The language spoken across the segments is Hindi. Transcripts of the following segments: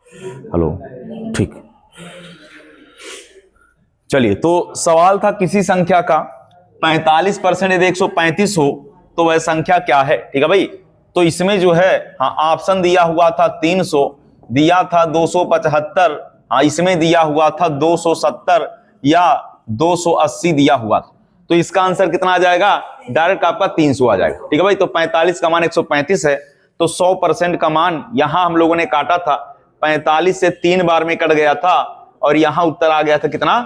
हेलो, ठीक। चलिए, तो सवाल था किसी संख्या का 45% यदि 135 हो तो वह संख्या क्या है। ठीक है भाई। तो इसमें जो है हाँ ऑप्शन दिया हुआ था 300, दिया था 275, हाँ इसमें दिया हुआ था 270 या 280 दिया हुआ था। तो इसका आंसर कितना आ जाएगा? डायरेक्ट आपका 300 आ जाएगा। ठीक है भाई। तो 45 का मान 135 है, तो 100% का मान यहां हम लोगों ने काटा था, 45 से 3 बार में कट गया था और यहां उत्तर आ गया था कितना?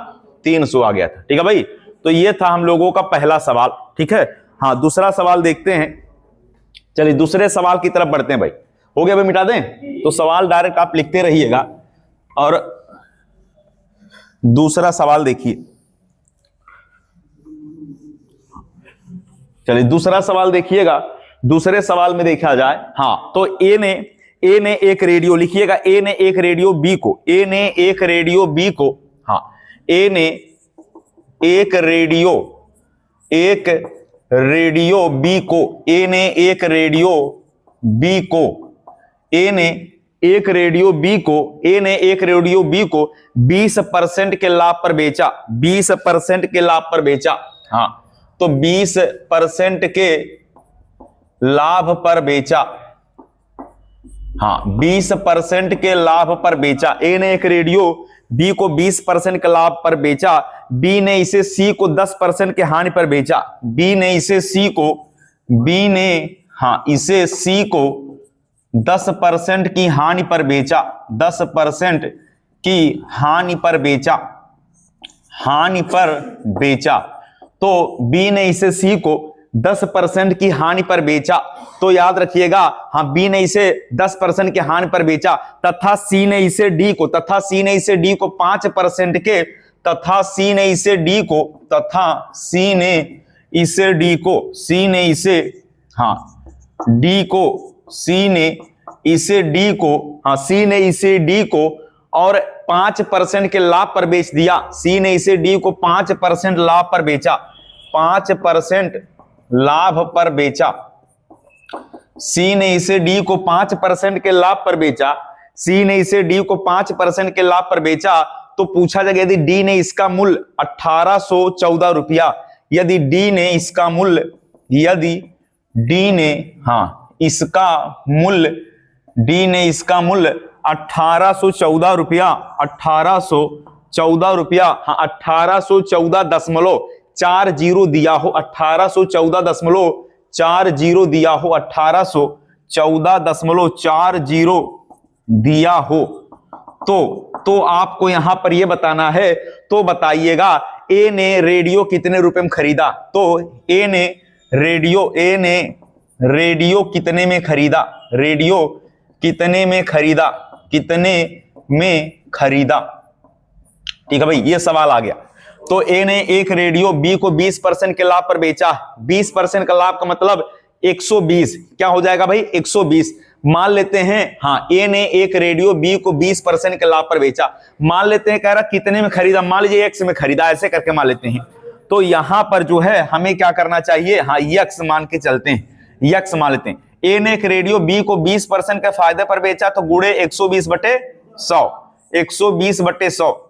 300 आ गया था। ठीक है भाई। तो ये था हम लोगों का पहला सवाल। ठीक है। हाँ, दूसरा सवाल देखते हैं। चलिए दूसरे सवाल की तरफ बढ़ते हैं भाई। हो गया भाई, मिटा दें? तो सवाल डायरेक्ट आप लिखते रहिएगा। और दूसरा सवाल देखिए। चलिए दूसरा सवाल देखिएगा। दूसरे सवाल में देखा जाए, हाँ तो ए ने एक रेडियो, लिखिएगा ए ने एक रेडियो बी को, ए ने एक रेडियो बी को, हाँ ए ने एक रेडियो बी को, ए ने एक रेडियो बी को, ए ने एक रेडियो बी को, ए ने एक रेडियो बी को 20% के लाभ पर बेचा, 20% के लाभ पर बेचा। हाँ तो 20% के लाभ पर बेचा, हाँ 20% के लाभ पर बेचा। ए ने एक रेडियो बी को 20% के लाभ पर बेचा, बी ने इसे सी को 10% के हानि पर बेचा, बी ने इसे सी को 10% की हानि पर बेचा, 10% की हानि पर बेचा, हानि पर बेचा। तो बी ने इसे सी को 10% की हानि पर बेचा, तो याद रखिएगा हाँ बी ने इसे 10% की हानि पर बेचा, तथा सी ने इसे डी को, 5% के, तथा सी ने इसे डी को, सी ने इसे डी को, सी ने इसे हाँ डी को, सी ने इसे डी को, हाँ सी ने इसे डी को और 5% के लाभ पर बेच दिया। सी ने इसे डी को 5% लाभ पर बेचा, 5% लाभ पर बेचा। सी ने इसे डी को 5% के लाभ पर बेचा, सी ने इसे डी को 5% के लाभ पर बेचा। तो पूछा जाएगा यदि डी ने इसका मूल्य 1814 रुपया, यदि डी ने इसका मूल्य, यदि डी ने हाँ इसका मूल्य, डी ने इसका मूल्य 1814 रुपया, 1814 रुपया, हाँ 1814.40 दिया हो, 1814.40 दिया हो, 1814.40 दिया हो, तो आपको यहां पर यह बताना है। तो बताइएगा ए ने रेडियो कितने रुपए में खरीदा। तो ए ने रेडियो कितने में खरीदा, रेडियो कितने में खरीदा, कितने में खरीदा। ठीक है भाई, ये सवाल आ गया। तो ए ने एक रेडियो बी को 20% के लाभ पर बेचा, 20% का लाभ का मतलब 120, क्या हो जाएगा भाई 120। मान लेते हैं हाँ ए ने एक रेडियो बी को 20% के लाभ पर बेचा, मान लेते हैं कह रहा कितने में खरीदा, मान लीजिए एक्स में खरीदा, ऐसे करके मान लेते हैं। तो यहां पर जो है हमें क्या करना चाहिए, हाँ यक्स मान के चलते हैं, यक्स मान लेते हैं। ए ने एक रेडियो बी को 20% के फायदे पर बेचा, तो गुणे 120/100, 120/100।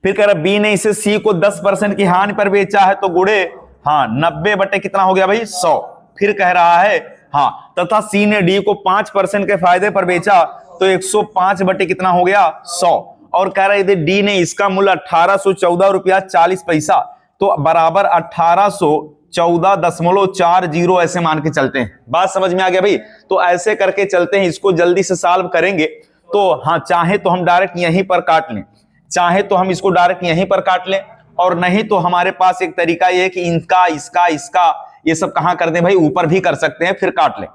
फिर कह रहा बी ने इसे सी को 10% की हानि पर बेचा है, तो गुणे हाँ 90 कितना हो गया भाई 100। फिर कह रहा है हाँ तथा सी ने डी को 5% के फायदे पर बेचा, तो 105 कितना हो गया 100। और कह रहा है यदि डी ने इसका मूल्य 1814 रुपया 40 पैसा, तो बराबर 1814.40 ऐसे मान के चलते हैं। बात समझ में आ गया भाई। तो ऐसे करके चलते हैं, इसको जल्दी से सॉल्व करेंगे। तो हाँ चाहे तो हम डायरेक्ट यहीं पर काट लें, चाहे तो हम इसको डायरेक्ट यहीं पर काट लें, और नहीं तो हमारे पास एक तरीका ये है कि इनका इसका इसका ये सब कहां कर दें भाई, ऊपर भी कर सकते हैं, फिर काट लें।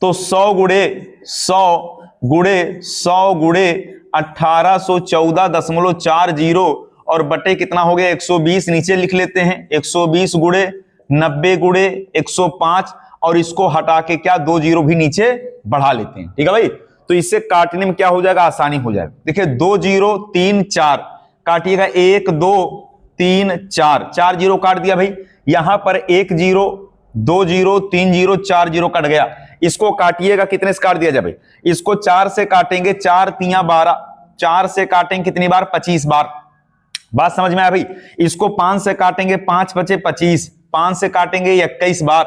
तो 100 गुणे 1814.40 और बटे कितना हो गया 120, नीचे लिख लेते हैं 120 गुणे 90 गुणे 105, और इसको हटा के क्या 2 जीरो भी नीचे बढ़ा लेते हैं। ठीक है भाई। तो इससे काटने में क्या हो जाएगा, आसानी हो जाएगा। देखिए 2 0 3 4 काटिएगा, 1 2 3 4, 4 जीरो काट दिया भाई। यहां पर 1 0 2 0 3 0 4 0 कट गया। इसको काटिएगा, कितने से काट दिया जाए भाई? इसको 4 से काटेंगे, 4 तिया 12, 4 से काटेंगे कितनी बार? 25 बार। बात समझ में आया भाई? इसको 5 से काटेंगे, 5 बचे 25, 5 से काटेंगे 21 बार,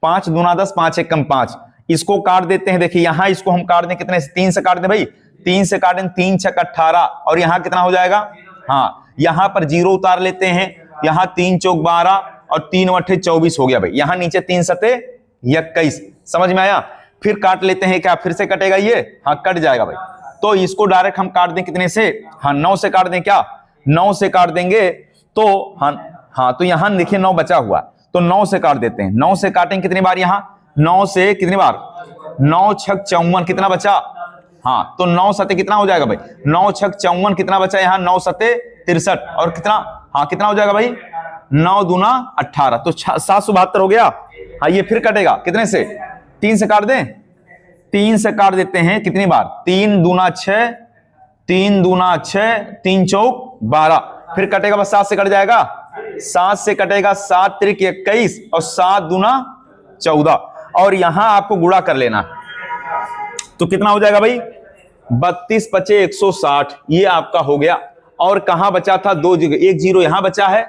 5 दूना 10, 5 एकम 5। इसको काट देते हैं, देखिए यहां इसको हम काट दें कितने से? 3 से काट दें भाई, 3 से काटें, 3 छक 18, और यहां कितना हो जाएगा? हाँ, यहां पर 0 उतार लेते हैं, यहां 3 चौक 12 और 3 अट्ठे 24 हो गया भाई। यहां नीचे 3 सते 21, समझ में आया? फिर काट लेते हैं, क्या फिर से कटेगा ये? हाँ, कट जाएगा भाई। तो इसको डायरेक्ट हम काट दें कितने से? हाँ, 9 से काट दें, क्या 9 से काट देंगे तो हाँ तो यहां देखिए 9 बचा हुआ, तो 9 से काट देते हैं। 9 से काटेंगे कितनी बार? यहां 9 से कितनी बार? 9 छक 54, कितना बचा? हाँ, तो 9 सते कितना हो जाएगा भाई? 9 छक 54, कितना बचा यहां? 9 सते 63, और कितना? हाँ, कितना हो जाएगा भाई? 9 दूना 18, तो 772 हो गया। हाँ, ये फिर कटेगा कितने से? 3 से काट दें, 3 से काट देते हैं कितनी बार? 3 दूना 6, 3 दूना 6, 3 चौक 12, फिर कटेगा बस 7 से कट जाएगा, 7 से कटेगा, 7 त्रिक 21 और 7 दूना 14, और यहां आपको गुणा कर लेना, तो कितना हो जाएगा भाई? 32 पचे 160, ये आपका हो गया। और कहां बचा था? 2 जगह, 1 0 यहां बचा है,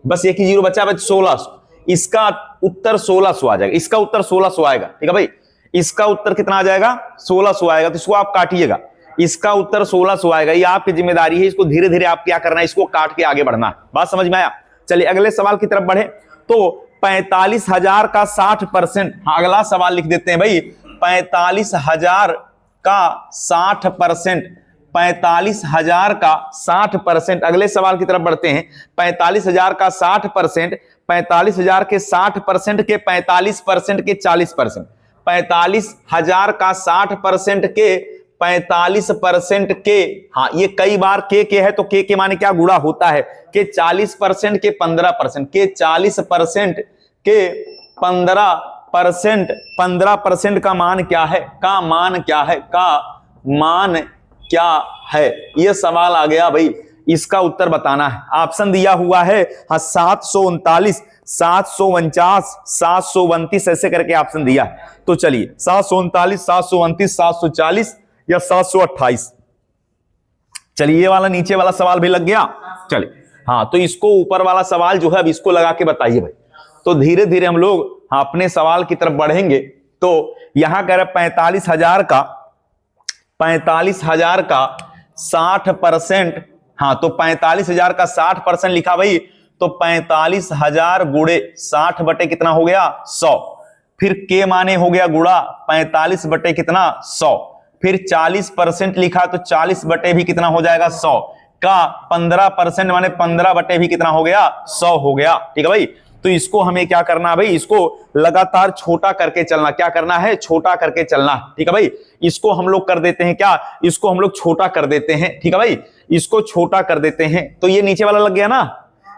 बस एक ही 0 बचा है, 1600। इसका उत्तर 1600 आ जाएगा, इसका उत्तर 1600 आएगा, ठीक है भाई? इसका उत्तर कितना आ जाएगा? 1600 आएगा, तो इसको आप काटिएगा, इसका उत्तर 1600 आएगा। ये आपकी जिम्मेदारी है, इसको धीरे धीरे आप क्या करना है? इसको काट के आगे बढ़ना है। बात समझ में आया? चलिए अगले सवाल की तरफ बढ़े। तो 45,000 का 60%, हाँ अगला सवाल लिख देते हैं भाई, 45,000 का 60%, 45,000 का 60%। अगले सवाल की तरफ बढ़ते हैं। 45,000 का 60%, 45,000 के 60% के 45% के 40%, 45,000 का 60% के 45% के, हाँ ये कई बार के है, तो के माने क्या? गुणा होता है। के 40% के 15%, के 40% के 15%, 15% का मान क्या है? का मान क्या है? का मान क्या है? ये सवाल आ गया भाई, इसका उत्तर बताना है। ऑप्शन दिया हुआ है, हाँ 739, 749, 729, ऐसे करके ऑप्शन दिया है। तो चलिए 739, 729, 740 या 728। चलिए ये वाला नीचे वाला सवाल भी लग गया। चलिए हाँ, तो इसको ऊपर वाला सवाल जो है अब इसको लगा के बताइए भाई। तो धीरे धीरे हम लोग हाँ अपने सवाल की तरफ बढ़ेंगे। तो यहां कह रहे 45,000 का 60%, हाँ तो 45,000 का 60% लिखा भाई, तो 45,000 गुणे 60 बटे कितना हो गया? 100। फिर के माने हो गया गुणा 45 बटे कितना? 100। फिर 40% लिखा, तो 40 बटे भी कितना हो जाएगा? 100 का 15% माने 15 बटे भी कितना हो गया? 100 हो गया। ठीक है भाई, तो इसको हमें क्या करना है भाई? इसको लगातार छोटा करके चलना। क्या करना है? छोटा करके चलना। ठीक है भाई, इसको हम लोग कर देते हैं क्या? इसको हम लोग छोटा कर देते हैं। ठीक है भाई, इसको छोटा कर देते हैं। तो ये नीचे वाला लग गया ना,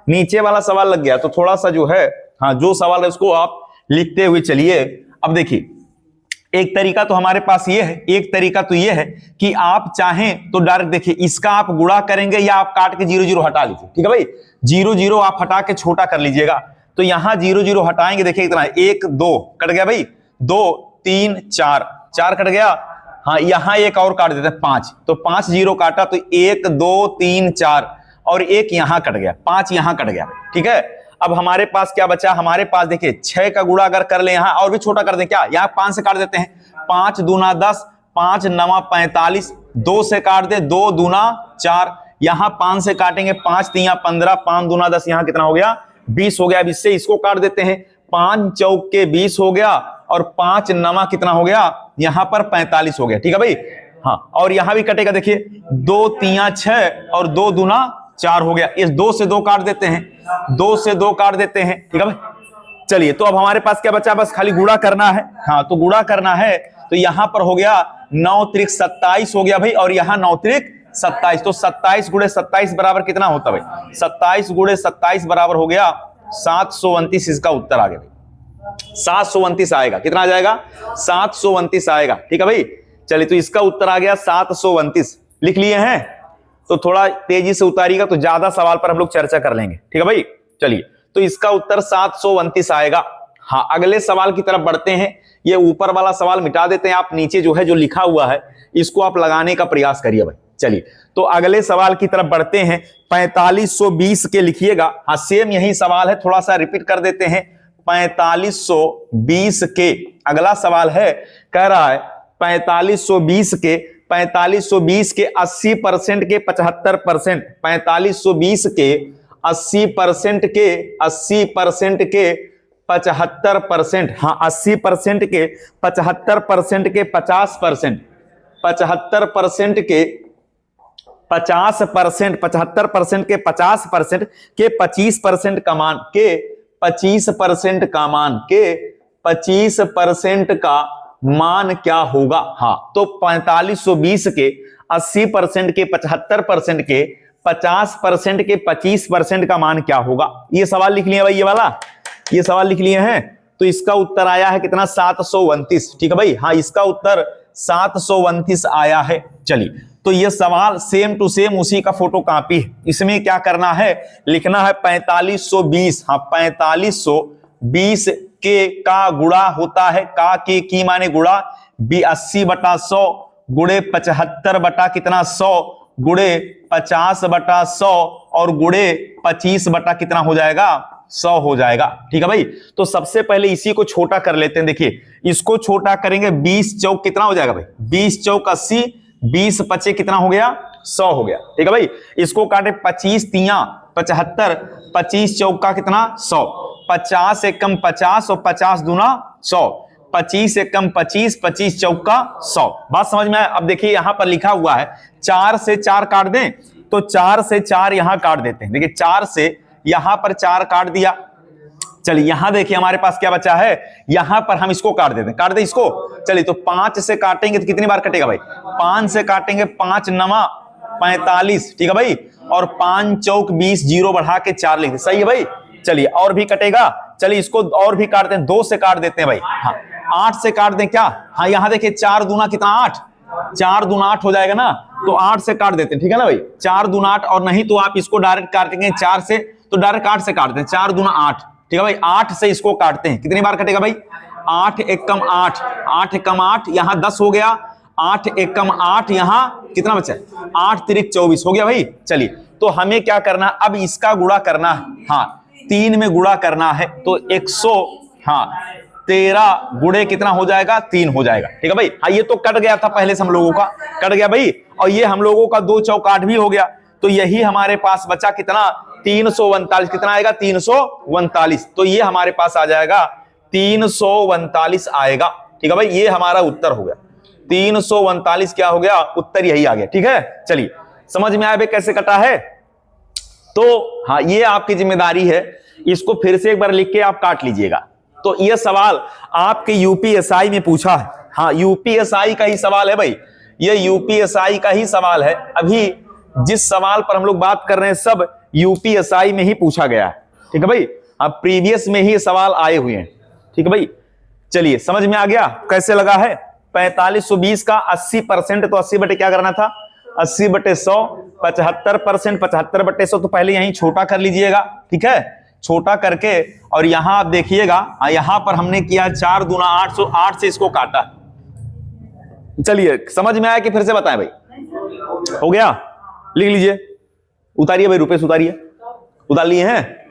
नीचे वाला सवाल लग गया। तो थोड़ा सा जो है हाँ जो सवाल है उसको आप लिखते हुए चलिए। अब देखिए एक तरीका तो हमारे पास ये है, एक तरीका तो ये है कि आप चाहें तो डायरेक्ट देखिए इसका आप गुणा करेंगे या आप काट के 0 0 हटा लीजिए। ठीक है भाई, 0 0 आप हटा के छोटा कर लीजिएगा। तो यहां 0 0 हटाएंगे, देखिए इतना 1 2 कट गया भाई, 2 3 4 4 कट गया। हाँ यहां एक और काट देते हैं 5, तो 5 0 काटा तो 1 2 3 4 और एक यहां कट गया, 5 यहां कट गया। ठीक है, अब हमारे पास क्या बचा? हमारे पास देखिए 6 का गुणा अगर कर ले यहां और भी छोटा कर दें क्या? यहां 5 से काट देते हैं, 5 दूना 10, 5 नवा 45, 2 से काट दे, 2 दूना 4, यहां 5 से काटेंगे, 5 तिया 15, 5 दूना 10, यहां कितना हो गया? 20 हो गया। अब इससे इसको काट देते हैं, 5 चौक के 20 हो गया और 5 नवा कितना हो गया? यहां पर 45 हो गया। ठीक है भाई, हाँ और यहां भी कटेगा, देखिए 2 तिया 6 और 2 दूना 4 हो गया। इस 2 से 2 काट देते हैं, 2 से 2 काट देते हैं। ठीक है भाई, चलिए तो अब हमारे पास क्या बचा? बस खाली गुणा करना है। हाँ तो गुणा करना है, तो यहां पर हो गया 9 त्रिक 27 हो गया भाई, और यहां 9 त्रिक 27, तो 27 गुणे 27 बराबर कितना होता भाई? 27 गुणे 27 बराबर हो गया 729। इसका उत्तर आ गया भाई, 729 आएगा। कितना आ जाएगा? 729 आएगा। ठीक है भाई, चलिए तो इसका उत्तर आ गया 729। लिख लिए हैं? तो थोड़ा तेजी से उतारिएगा तो ज्यादा सवाल पर हम लोग चर्चा कर लेंगे। ठीक है भाई, चलिए तो इसका उत्तर 729 आएगा। हाँ अगले सवाल की तरफ बढ़ते हैं। ये ऊपर वाला सवाल मिटा देते हैं, आप नीचे जो है जो लिखा हुआ है इसको आप लगाने का प्रयास करिए भाई। चलिए तो अगले सवाल की तरफ बढ़ते हैं। 4520 के लिखिएगा। हाँ सेम यही सवाल है, थोड़ा सा रिपीट कर देते हैं। 4520 के अगला सवाल है, कह रहा है 4520 के 80% के 75%, 4520 के 80% के 75%, हाँ 80% के 75% के 50%, 75% के 50%, 75% के 50% के 25% का मान, के 25% का मान, के 25% का मान क्या होगा। हाँ तो 4520 के 80% के 75% के 50% के 25% का मान क्या होगा। ये सवाल लिख लिए भाई, ये वाला ये सवाल लिख लिए हैं। तो इसका उत्तर आया है कितना, 729। ठीक है भाई, हाँ इसका उत्तर 729 आया है। चलिए तो ये सवाल सेम टू सेम उसी का फोटो कॉपी है। इसमें क्या करना है, लिखना है 4520। हाँ 4520 के का गुणा होता है, का के की माने गुणा, 80/100 गुणे 75 बटा कितना 100 गुणे 50/100 और गुणे 25 बटा कितना हो जाएगा 100 हो जाएगा। ठीक है भाई, तो सबसे पहले इसी को छोटा कर लेते हैं। देखिए इसको छोटा करेंगे, 20 चौक कितना हो जाएगा भाई, 20 चौक 80, 20 पचे कितना हो गया 100 हो गया। ठीक है भाई, इसको काटे 25 तिया 75, 25 चौका कितना 100, 50 एकम 50 और 50 दूना 100, 25 एकम 25, 25 चौका 100। बात समझ में आए। अब देखिए यहां पर लिखा हुआ है 4 से 4 काट दें, तो 4 से 4 यहां काट देते हैं। देखिए 4 से यहां पर 4 काट दिया। चलिए यहां देखिए हमारे पास क्या बचा है, यहां पर हम इसको काट देते हैं, काट दे इसको। चलिए तो 5 से काटेंगे तो कितनी बार कटेगा भाई, 5 से काटेंगे, 5 9 45। ठीक है भाई, और 5 चौक 20, 0 बढ़ा के 4 लिख दे, सही है भाई। चलिए और भी कटेगा, चलिए इसको और भी काटते हैं, 2 से काट देते हैं भाई। हाँ 8 से काट दें क्या, हाँ यहां देखिए 4 दूना कितना 8, 4 दूना 8 हो जाएगा ना, तो 8 से काट देते हैं। ठीक है ना भाई, 4 दूना 8, और नहीं तो आप इसको डायरेक्ट काटेंगे 4 से, तो डायरेक्ट 8 से काटते हैं, 4 दूना 8। ठीक है भाई, 8 से इसको काटते हैं, कितनी बार कटेगा भाई, 8 एकम 8, 8 एकम 8, यहां 10 हो गया, 8 एकम 8, यहां कितना बचा, 8 तिरिक 24 हो गया भाई। चलिए तो हमें क्या करना, अब इसका गुणा करना है। हाँ 3 में गुणा करना है, तो 113 गुणे कितना हो जाएगा 3 हो जाएगा। ठीक है भाई, हाँ ये तो कट गया था पहले से हम लोगों का, कट गया भाई, और ये हम लोगों का 2 चौक 8 भी हो गया, तो यही हमारे पास बचा कितना 339, कितना आएगा 339, तो ये हमारे पास आ जाएगा 339 आएगा। ठीक है भाई, ये हमारा उत्तर हो गया 339, क्या हो गया उत्तर यही आ गया। ठीक है, चलिए समझ में आया भाई कैसे कटा है। तो हाँ ये आपकी जिम्मेदारी है, इसको फिर से एक बार लिख के आप काट लीजिएगा। तो ये सवाल आपके यूपीएसआई में पूछा है। हाँ यूपीएसआई का ही सवाल है भाई, ये यूपीएसआई का ही सवाल है। अभी जिस सवाल पर हम लोग बात कर रहे हैं सब यूपीएसआई में ही पूछा गया है। ठीक है भाई, अब प्रीवियस में ही सवाल आए हुए हैं। ठीक है भाई, चलिए समझ में आ गया कैसे लगा है। 4520 का 80%, तो 80 बटे क्या करना था 80 बटे 100, 75%, 75/100, तो पहले यहीं छोटा कर लीजिएगा। ठीक है, छोटा करके, और यहां आप देखिएगा यहां पर हमने किया 4 दूना 8, 8 से इसको काटा। चलिए समझ में आया कि फिर से बताएं भाई, हो गया, लिख लीजिए, उतारिए भाई, रुपए उतारिए, उतार लिए हैं।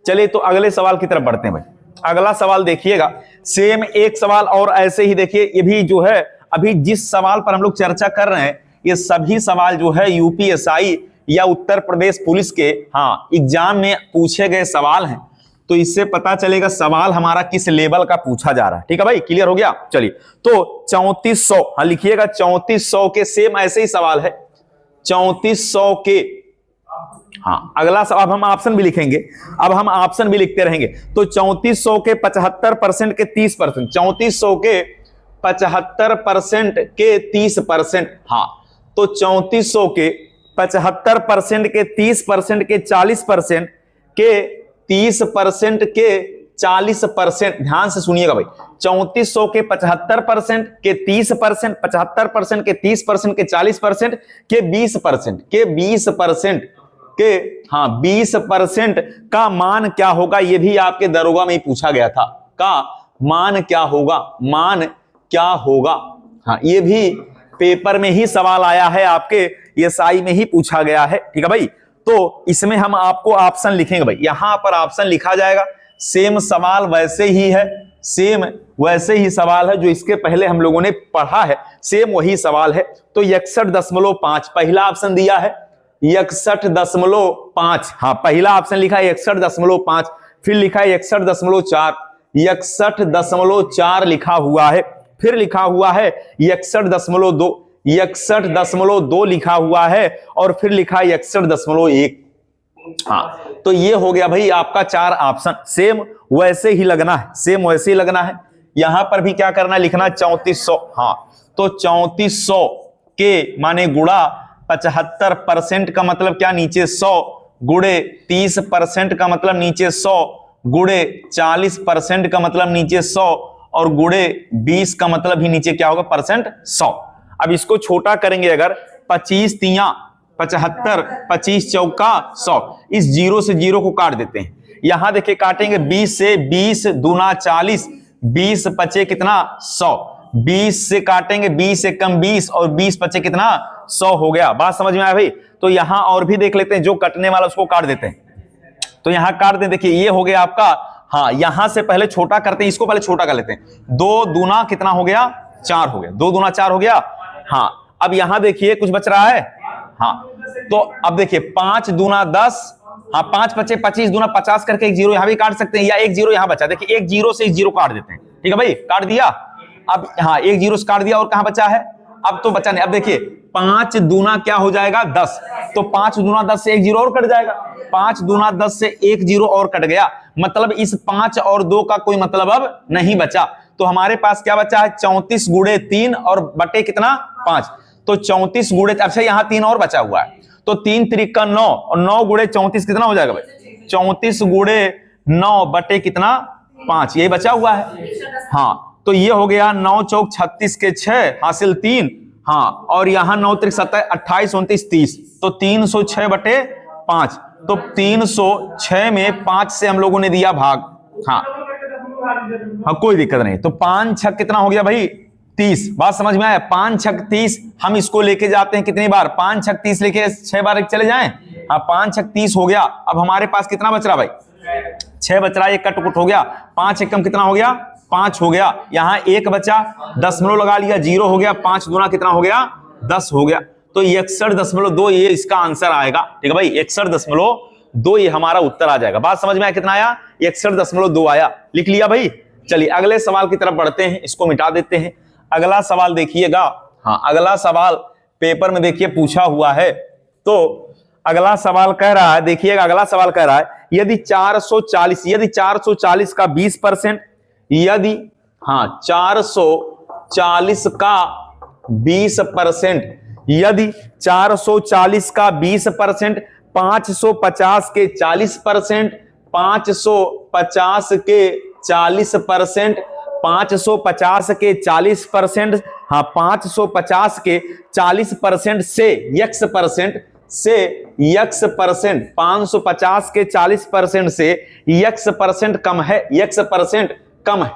चलिए तो अगले सवाल की तरफ बढ़ते हैं भाई। अगला सवाल देखिएगा, सेम एक सवाल और ऐसे ही देखिए, ये भी जो है अभी जिस सवाल पर हम लोग चर्चा कर रहे हैं ये सभी सवाल जो है यूपीएसआई या उत्तर प्रदेश पुलिस के हाँ एग्जाम में पूछे गए सवाल हैं, तो इससे पता चलेगा सवाल हमारा किस लेवल का पूछा जा रहा है। ठीक है भाई, क्लियर हो गया। चलिए तो 3400, हाँ लिखिएगा 3400 के सेम ऐसे ही सवाल है, 3400 के। हाँ अगला सवाल, अब हम ऑप्शन भी लिखेंगे, अब हम ऑप्शन भी लिखते रहेंगे। तो 3400 के 75% के 30%, 3400 के 75% के 30%, हाँ तो 3400 के 75% के 30% के 40% के 30% के 40%, ध्यान से सुनिएगा भाई, 3400 के 75% के 30%, 75% के 30% के 40% के 20% के 20% के हाँ 20% का मान क्या होगा, ये भी आपके दरोगा में ही पूछा गया था। का मान क्या होगा, मान क्या होगा। हाँ, ये भी पेपर में ही सवाल आया है, आपके एसआई में ही पूछा गया है। ठीक है भाई, तो इसमें हम आपको ऑप्शन लिखेंगे भाई, यहां पर ऑप्शन लिखा जाएगा। सेम सवाल वैसे ही है, सेम वैसे ही सवाल है जो इसके पहले हम लोगों ने पढ़ा है, सेम वही सवाल है। तो 61.5 पहला ऑप्शन दिया है, 61.5। हाँ, पहला ऑप्शन लिखा है 61.5, फिर लिखा है 61.4, 61.4 लिखा हुआ है, फिर लिखा हुआ है 61.2, 61.2 लिखा हुआ है, और फिर लिखा है 61.1। हाँ, तो ये हो गया भाई आपका 4 ऑप्शन। सेम वैसे ही लगना है, सेम वैसे ही लगना है। यहां पर भी क्या करना है, लिखना 3400। हाँ, तो 3400 के माने गुणा 75% का मतलब क्या, नीचे 100, गुणे 30% का मतलब नीचे 100, गुणे 40% का मतलब नीचे 100, और गुणे 20 का मतलब ही नीचे क्या होगा, परसेंट 100। अब इसको छोटा करेंगे, अगर 25 तिया 75, 25 चौका 100, इस जीरो से जीरो को काट देते हैं। यहां देखिए काटेंगे 20 से, 20 दूना 40, 20 पचे कितना 100, 20 से काटेंगे 20 से कम 20, और 20 पचे कितना 100 हो गया। बात समझ में आया भाई। तो यहां और भी देख लेते हैं, जो कटने वाला उसको काट देते हैं। तो यहां काट दें, देखिए ये हो गया आपका। हाँ, यहां से पहले छोटा करते हैं, इसको पहले छोटा कर लेते हैं। 2 दूना कितना हो गया, 4 हो गया, 2 दूना 4 हो गया। हाँ, अब यहां देखिए कुछ बच रहा है। हाँ, तो अब देखिए 5 दूना 10, हाँ 5 पचे 25, दूना 50 करके एक जीरो यहां भी काट सकते हैं, या एक जीरो यहां बचा। देखिए एक जीरो से एक जीरो काट देते हैं। ठीक है भाई, काट दिया। अब हाँ, एक जीरो से काट दिया, और कहां बचा है, अब तो बचा नहीं। अब देखिए 5 दूना क्या हो जाएगा 10, तो 5 दूना 10 से एक जीरो और कट जाएगा, 5 दूना 10 से एक जीरो और कट गया, मतलब इस 5 और 2 का कोई मतलब अब नहीं बचा। तो हमारे पास क्या बचा है, 34 गुणे 3 और बटे कितना 5। तो 34 गुणे, अच्छा यहां 3 और बचा हुआ है, तो 3 त्रिका 9, और 9 गुणे 34 कितना हो जाएगा भाई, 34 गुणे 9 बटे कितना 5, यही बचा हुआ है। हाँ, तो ये हो गया 9 चौक 36 के 6 हासिल 3। हाँ, और यहां 9 त्रिक 27, 28 29 30, तो 306 बटे 5। तो 306 में 5 से हम लोगों ने दिया भाग। हाँ, हाँ कोई दिक्कत नहीं। तो 5 छक कितना हो गया भाई 30। बात समझ में आया, 5 छक 30। हम इसको लेके जाते हैं कितनी बार, 5 छक 30 लेके 6 बार चले जाएं। हाँ, 5 छक 30 हो गया। अब हमारे पास कितना बच रहा भाई, 6 बच रहा है, एक कट कुट हो गया। 5 एकम कितना हो गया, 5 हो गया। यहां 1 बचा, दशमलव लगा लिया, 0 हो गया। 5 दूना कितना हो गया 10 हो गया। तो 61.2 ये इसका आंसर आएगा। ठीक है भाई, 61.2 ये हमारा उत्तर आ जाएगा। बात समझ में आया, कितना आया 61.2 आया। लिख लिया भाई। चलिए अगले सवाल की तरफ बढ़ते हैं, इसको मिटा देते हैं। अगला सवाल देखिएगा। हाँ, अगला सवाल पेपर में देखिए पूछा हुआ है। तो अगला सवाल कह रहा है, देखिएगा अगला सवाल कह रहा है, यदि 440 का 20%, यदि हाँ 440 का 20%, यदि 440 का 20%, 550 के 40%, 550 के 40%, 550 के 40%, हाँ 550 के 40% से x% से x%, 550 के 40% से x% कम है, x% कम है।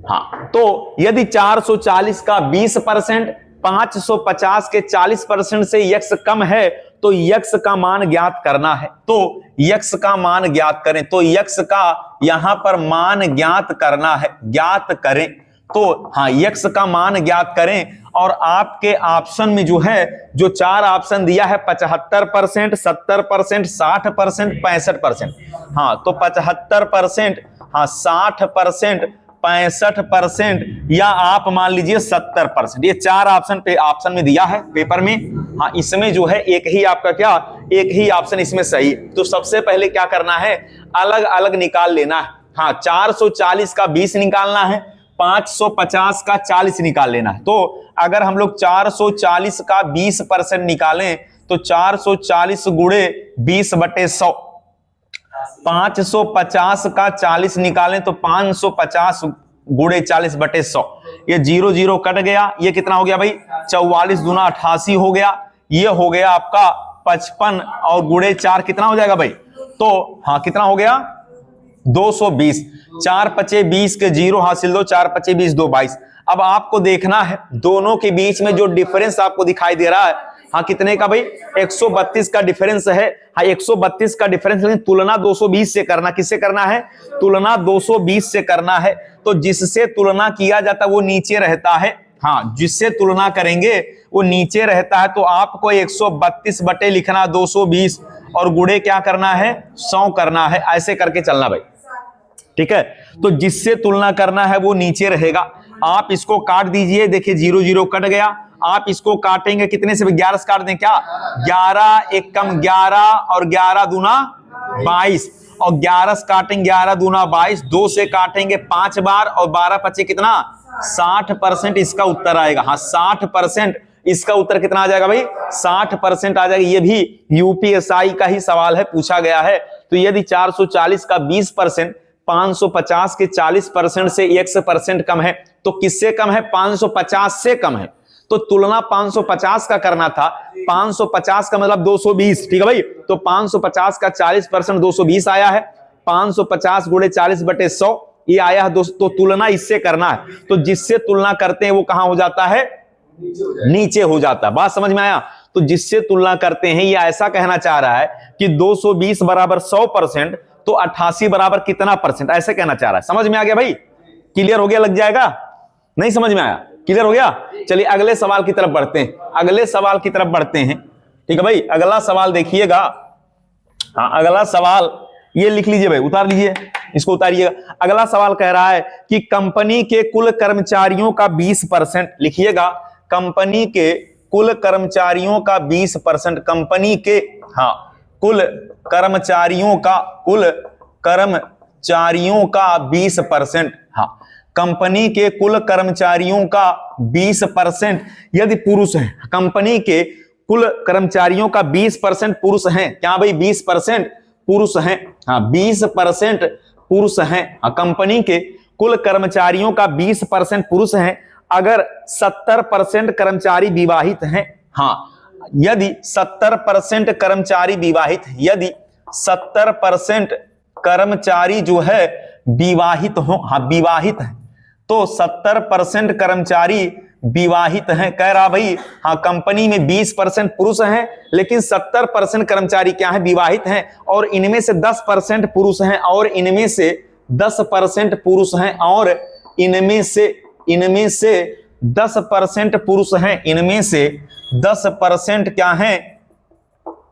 हाँ, तो यदि 440 का 20%, 550 के 40% से x कम है, तो x का मान ज्ञात करना है। तो x का मान ज्ञात करें, तो x का यहां पर मान ज्ञात करना है, ज्ञात करें। तो हाँ, x का मान ज्ञात करें। और आपके ऑप्शन में जो है, जो 4 ऑप्शन दिया है, 75%, 70%, 60%, 65%। हाँ, तो 75%, हाँ 60%, 65%, या आप मान लीजिए 70%। ये 4 ऑप्शन पे ऑप्शन में दिया है पेपर में। हाँ, इसमें जो है एक ही आपका क्या, एक ही ऑप्शन इसमें सही। तो सबसे पहले क्या करना है, अलग अलग निकाल लेना है। हाँ, 440 का 20 निकालना है, 550 का 40 निकाल लेना है। तो अगर हम लोग 440 का 20% निकालें, तो 440 गुणे 20/100, 550 का 40 निकालें तो 550 गुणे 40/100। ये 0 0 कट गया, ये कितना हो गया भाई 44 दूना 88 हो गया। ये हो गया आपका 55, और गुणे 4 कितना हो जाएगा भाई, तो हाँ कितना हो गया 220, 4 पचे 20 के 0 हासिल दो, 4 पचे 20, 2 22। अब आपको देखना है दोनों के बीच में जो डिफरेंस आपको दिखाई दे रहा है, हाँ कितने का भाई, 132 का डिफरेंस है। हाँ 132 का डिफरेंस, लेकिन तुलना 220 से करना, किससे करना है, तुलना 220 से करना है। तो जिससे तुलना किया जाता है वो नीचे रहता है, हाँ जिससे तुलना करेंगे वो नीचे रहता है। तो आपको 132 बटे लिखना 220 और गुणे क्या करना है, 100 करना है, ऐसे करके चलना भाई, ठीक है। तो जिससे तुलना करना है वो नीचे रहेगा। आप इसको काट दीजिए, देखिए 0 0 कट गया। आप इसको काटेंगे कितने से, 11 से काट दें क्या, 11 एक कम 11 और 11 दूना 22 और 11 से काटेंगे 11 दूना 22, 2 से काटेंगे 5 बार और 12 पचे कितना 60% इसका उत्तर आएगा। हाँ 60% इसका उत्तर कितना आ जाएगा भाई, 60% आ जाएगा। ये भी यूपीएसआई का ही सवाल है, पूछा गया है। तो यदि 440 का 20% 550 के 40% से 1% कम है, तो किससे कम है, 550 से कम है। तो तुलना 550 का करना था, 550 का मतलब 220, ठीक है भाई। तो 550 का 40% 220 आया है, 550 गुणे 40 बटे 100 ये आया है दोस्तों। तो तुलना इससे करना है, तो जिससे तुलना करते हैं वो कहां हो जाता है, नीचे हो जाता है। बात समझ में आया। तो जिससे तुलना करते हैं, ये ऐसा कहना चाह रहा है कि 220 बराबर 100%, तो 88 बराबर कितना परसेंट, ऐसे कहना चाह रहा है। समझ में आ गया भाई, क्लियर हो गया, लग जाएगा, नहीं समझ में आया, क्लियर हो गया। चलिए अगले सवाल की तरफ बढ़ते हैं, अगले सवाल की तरफ बढ़ते हैं, ठीक है भाई। अगला सवाल देखिएगा, हाँ अगला सवाल ये लिख लीजिए भाई, उतार लीजिए, इसको उतारिएगा। अगला सवाल कह रहा है कि कंपनी के कुल कर्मचारियों का 20%, लिखिएगा कंपनी के कुल कर्मचारियों का 20%, कंपनी के हाँ कुल कर्मचारियों का 20%, हाँ कंपनी के कुल कर्मचारियों का 20% यदि पुरुष है, कंपनी के कुल कर्मचारियों का 20% पुरुष हैं, क्या भाई 20% पुरुष हैं, हाँ 20% पुरुष हैं। हाँ कंपनी के कुल कर्मचारियों का 20% पुरुष हैं, अगर 70% कर्मचारी विवाहित हैं, हाँ यदि 70% कर्मचारी विवाहित, यदि 70% कर्मचारी जो है विवाहित हो, हाँ विवाहित है, तो 70% कर्मचारी विवाहित हैं। कह रहा भाई हाँ कंपनी में 20% पुरुष हैं, लेकिन 70% कर्मचारी क्या है, विवाहित हैं, और इनमें से 10% पुरुष हैं, और इनमें से 10% पुरुष हैं, और इनमें से 10% पुरुष हैं, इनमें से 10% क्या हैं,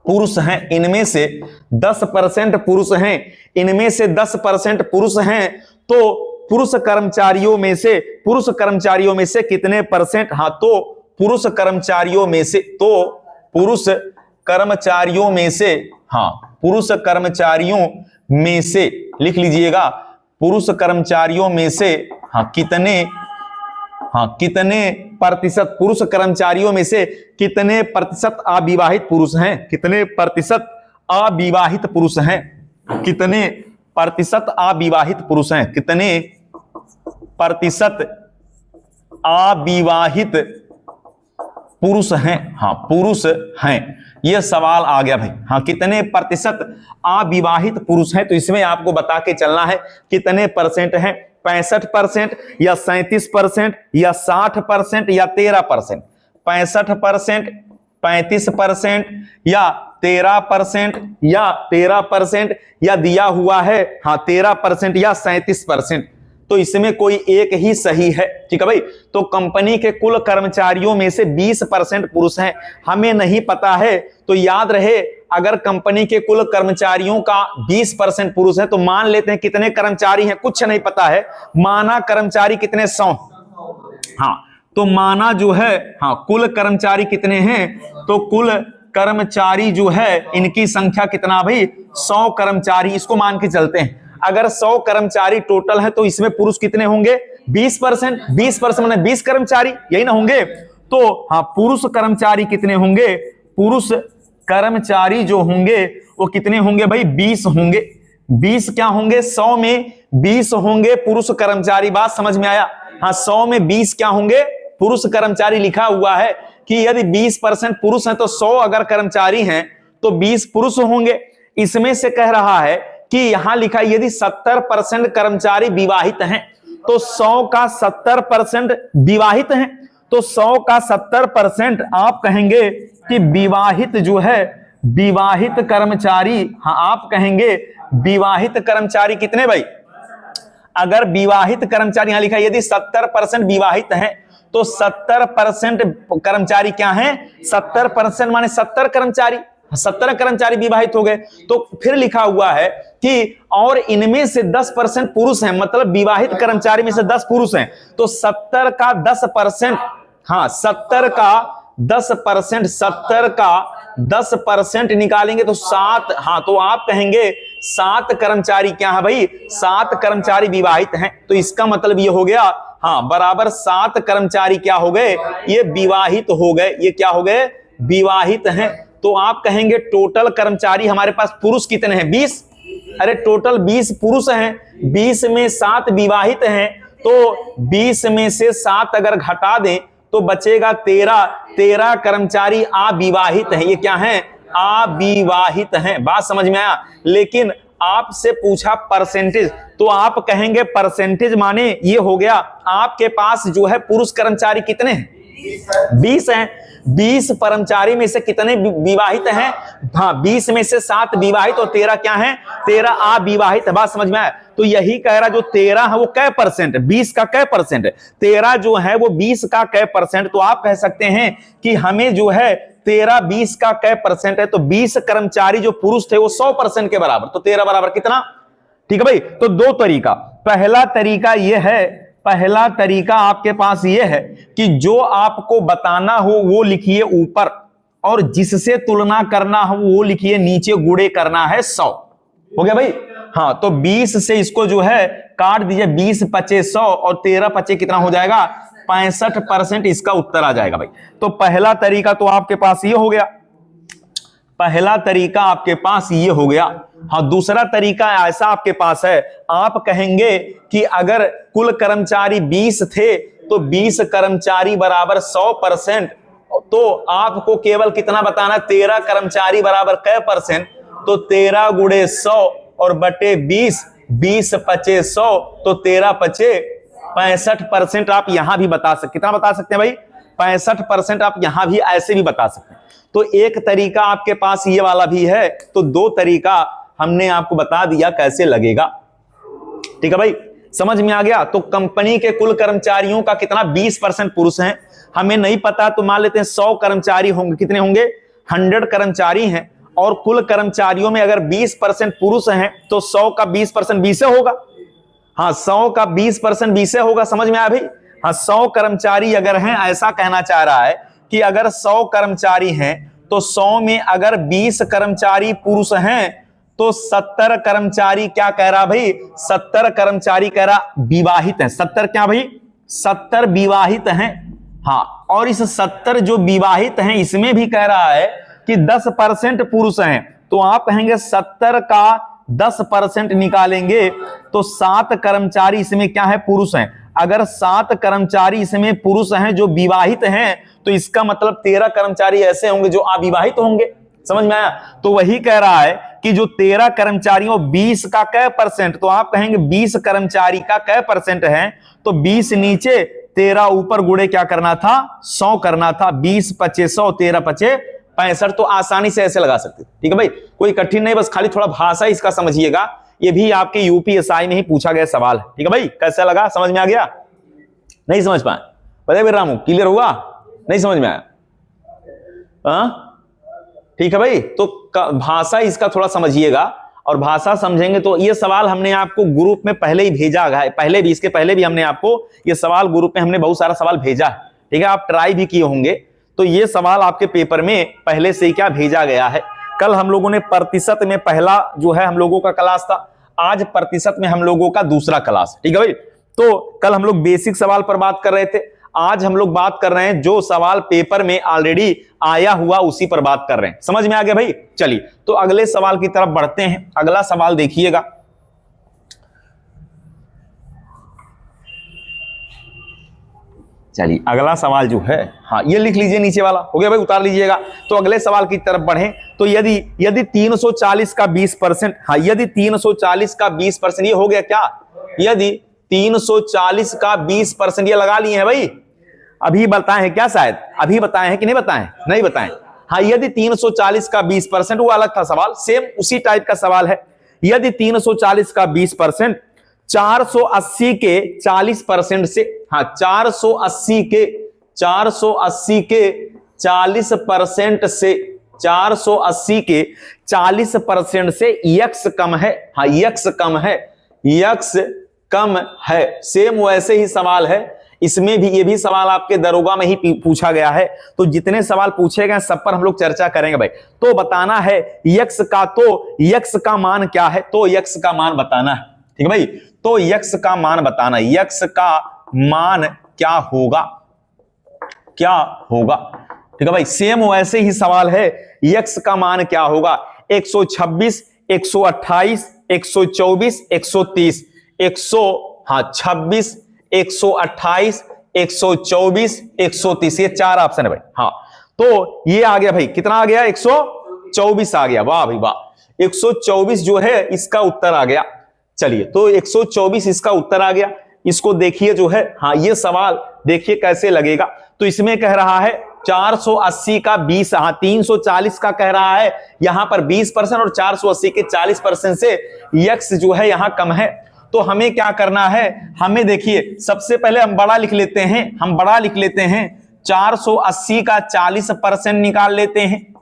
पुरुष हैं, इनमें से 10% पुरुष हैं, इनमें से 10% पुरुष हैं। तो पुरुष कर्मचारियों में से कितने परसेंट, हाँ तो पुरुष कर्मचारियों में से, तो पुरुष कर्मचारियों में से, हाँ पुरुष कर्मचारियों में से लिख लीजिएगा, पुरुष कर्मचारियों में से हाँ कितने प्रतिशत, पुरुष कर्मचारियों में से कितने प्रतिशत अविवाहित पुरुष हैं, कितने प्रतिशत अविवाहित पुरुष हैं, कितने प्रतिशत अविवाहित पुरुष हैं, कितने प्रतिशत अविवाहित पुरुष हैं, हाँ पुरुष हैं। यह सवाल आ गया भाई, हाँ कितने प्रतिशत अविवाहित पुरुष हैं। तो इसमें आपको बता के चलना है कितने परसेंट हैं, 65% या 37% या 60% या 13%, 65%, 35% या 13% या 13% या दिया हुआ है हाँ 13% या 37%। तो इसमें कोई एक ही सही है, ठीक है भाई। तो कंपनी के कुल कर्मचारियों में से 20% पुरुष हैं, हमें नहीं पता है, तो याद रहे अगर कंपनी के कुल कर्मचारियों का 20% पुरुष है, तो मान लेते हैं कितने कर्मचारी हैं, कुछ नहीं पता है, माना कर्मचारी कितने 100, हाँ तो माना जो है हाँ कुल कर्मचारी कितने हैं, तो कुल कर्मचारी जो है इनकी संख्या कितना भाई 100 कर्मचारी, इसको मान के चलते हैं। अगर 100 कर्मचारी टोटल है तो इसमें पुरुष कितने होंगे 20%, 20% माने 20 कर्मचारी, यही ना होंगे। तो हाँ पुरुष कर्मचारी कितने होंगे, पुरुष कर्मचारी जो होंगे वो कितने होंगे भाई 20 होंगे, 20 क्या होंगे 100 में 20 होंगे पुरुष कर्मचारी। बात समझ में आया, हाँ 100 में 20 क्या होंगे पुरुष कर्मचारी। लिखा हुआ है कि यदि 20% पुरुष हैं तो 100 अगर कर्मचारी हैं तो 20 पुरुष होंगे। इसमें से कह रहा है कि यहां लिखा है यदि 70% कर्मचारी विवाहित हैं तो 100 का 70% विवाहित हैं, तो 100 का 70% आप कहेंगे कि विवाहित जो है, विवाहित कर्मचारी, हाँ आप कहेंगे विवाहित कर्मचारी कितने भाई? अगर विवाहित कर्मचारी यहां लिखा है यदि 70% विवाहित हैं तो 70% कर्मचारी क्या हैं? 70% माने 70 कर्मचारी, 70 कर्मचारी विवाहित हो गए। तो फिर लिखा हुआ है कि और इनमें से 10% पुरुष हैं, मतलब विवाहित कर्मचारी में से 10 पुरुष हैं, तो 70 का 10%, हाँ 70 का 10%, 70 का 10% निकालेंगे तो 7, हाँ तो आप कहेंगे 7 कर्मचारी क्या है भाई? 7 कर्मचारी विवाहित हैं। तो इसका मतलब ये हो गया, हाँ बराबर 7 कर्मचारी क्या हो गए? ये विवाहित हो गए। ये क्या हो गए? विवाहित हैं। तो आप कहेंगे टोटल कर्मचारी हमारे पास पुरुष कितने हैं? 20। अरे टोटल 20 पुरुष हैं, 20 में 7 विवाहित हैं, तो 20 में से 7 अगर घटा दें तो बचेगा 13। 13 कर्मचारी अविवाहित हैं। ये क्या हैं? अविवाहित हैं। बात समझ में आया? लेकिन आपसे पूछा परसेंटेज, तो आप कहेंगे परसेंटेज माने ये हो गया आपके पास जो है पुरुष कर्मचारी कितने हैं? 20 हैं। 20 कर्मचारी में से कितने विवाहित हैं? हाँ 20 में से 7 विवाहित और 13 क्या हैं? 13 अविवाहित। बात समझ में आया? तो यही कह रहा जो 13 है वो कै परसेंट? 20 का कै परसेंट? 13 जो है वो 20 का कै परसेंट? तो आप कह सकते हैं कि हमें जो है 13 20 का कै परसेंट है, तो 20 कर्मचारी जो पुरुष थे वो 100% के बराबर, तो 13 बराबर कितना? ठीक है भाई। तो दो तरीका, पहला तरीका यह है, पहला तरीका आपके पास यह है कि जो आपको बताना हो वो लिखिए ऊपर और जिससे तुलना करना हो वो लिखिए नीचे, गुणे करना है 100। हो गया भाई? हाँ तो 20 से इसको जो है काट दीजिए, 20 पचे 100 और 13 पचे कितना हो जाएगा? 65%। इसका उत्तर आ जाएगा भाई। तो पहला तरीका तो आपके पास ये हो गया, पहला तरीका आपके पास ये हो गया। हाँ दूसरा तरीका ऐसा आपके पास है, आप कहेंगे कि अगर कुल कर्मचारी 20 थे तो 20 कर्मचारी बराबर 100%, तो आपको केवल कितना बताना? 13 कर्मचारी बराबर कै परसेंट? तो 13 गुणे 100 और बटे 20, 20 पचे 100, तो 13 पचे 65%। आप यहां भी बता सकते, कितना बता सकते हैं भाई? 65% आप यहां भी ऐसे भी बता सकते हैं। तो एक तरीका आपके पास ये वाला भी है, तो दो तरीका हमने आपको बता दिया कैसे लगेगा। ठीक है भाई, समझ में आ गया? तो कंपनी के कुल कर्मचारियों का कितना? 20% पुरुष हैं। हमें नहीं पता तो मान लेते हैं 100 कर्मचारी होंगे। कितने होंगे? 100 कर्मचारी हैं और कुल कर्मचारियों में अगर 20% पुरुष हैं तो 100 का 20% 20 होगा। हाँ 100 का 20% 20 होगा। समझ में आया भाई? हाँ 100 कर्मचारी अगर हैं, ऐसा कहना चाह रहा है कि अगर 100 कर्मचारी हैं तो 100 में अगर 20 कर्मचारी पुरुष हैं तो 70 कर्मचारी क्या कह रहा भाई? 70 कर्मचारी कह रहा विवाहित हैं। 70 क्या भाई? 70 विवाहित हैं। हाँ और इस 70 जो विवाहित हैं इसमें भी कह रहा है कि 10% पुरुष हैं, तो आप कहेंगे 70 का 10% निकालेंगे तो 7 कर्मचारी इसमें क्या है? पुरुष हैं। अगर 7 कर्मचारी इसमें पुरुष हैं जो विवाहित हैं तो इसका मतलब 13 कर्मचारी ऐसे होंगे जो अविवाहित होंगे। समझ में आया? तो वही कह रहा है कि जो 13 कर्मचारियों 20 का कै परसेंट, तो आप कहेंगे 20 कर्मचारी का कै परसेंट है, तो 20 नीचे 13 ऊपर, गुणे क्या करना था? 100 करना था। 20 पचे 100, 13 पचे 65। तो आसानी से ऐसे लगा सकते। ठीक है भाई, कोई कठिन नहीं, बस खाली थोड़ा भाषा इसका समझिएगा। ये भी आपके यूपीएसआई में ही पूछा गया सवाल है। ठीक है भाई, कैसा लगा? समझ में आ गया? नहीं समझ पाए? बताइए भाई रामू, क्लियर हुआ? नहीं समझ में आया? हाँ ठीक है भाई, तो भाषा इसका थोड़ा समझिएगा और भाषा समझेंगे तो ये सवाल हमने आपको ग्रुप में पहले ही भेजा है, पहले भी, इसके पहले भी हमने आपको ये सवाल ग्रुप में हमने बहुत सारा सवाल भेजा है। ठीक है, आप ट्राई भी किए होंगे, तो ये सवाल आपके पेपर में पहले से ही क्या भेजा गया है। कल हम लोगों ने प्रतिशत में पहला जो है हम लोगों का क्लास था, आज प्रतिशत में हम लोगों का दूसरा क्लास। ठीक है भाई, तो कल हम लोग बेसिक सवाल पर बात कर रहे थे, आज हम लोग बात कर रहे हैं जो सवाल पेपर में ऑलरेडी आया हुआ उसी पर बात कर रहे हैं। समझ में आ गया भाई? चलिए तो अगले सवाल की तरफ बढ़ते हैं। अगला सवाल देखिएगा, चलिए अगला सवाल जो है, हाँ ये लिख लीजिए नीचे वाला, हो गया भाई, उतार लीजिएगा। तो अगले सवाल की तरफ बढ़े। तो यदि 340 का 20%, हाँ यदि 340 का 20%, ये हो गया क्या, यदि 340 का 20%, ये लगा लिए हैं भाई, अभी बताए हैं क्या, शायद अभी बताए हैं कि नहीं बताए, नहीं बताए। हाँ यदि 340 का 20%, वो अलग था सवाल, सेम उसी टाइप का सवाल है। यदि 340 का 20% 480 के 40% से, हाँ 480 के 40% से, 480 के 40% से यक्स कम है, हाँ यक्स कम है, यक्स कम है। सेम वैसे ही सवाल है, इसमें भी, ये भी सवाल आपके दरोगा में ही पूछा गया है। तो जितने सवाल पूछे गए सब पर हम लोग चर्चा करेंगे भाई। तो बताना है यक्स का, तो यक्स का मान क्या है, तो यक्स का मान बताना है, ठीक है भाई। तो यक्स का मान बताना, यक्स का मान क्या होगा, क्या होगा, ठीक है भाई। सेम वैसे ही सवाल है, यक्स का मान क्या होगा, 126, 128, 124, 130, 126, 128, 124, 130, ये 4 ऑप्शन है भाई। हाँ तो ये आ गया भाई, कितना आ गया, 124 आ गया, वाह भाई वाह, 124 जो है इसका उत्तर आ गया। चलिए तो 124 इसका उत्तर आ गया। इसको देखिए जो है, हाँ ये सवाल देखिए कैसे लगेगा। तो इसमें कह रहा है 480 का 20, हाँ 340 का कह रहा है यहां पर 20% और 480 के 40% से यक्स जो है यहां कम है। तो हमें क्या करना है, हमें देखिए सबसे पहले हम बड़ा लिख लेते हैं, हम बड़ा लिख लेते हैं, 480 का 40% निकाल लेते हैं,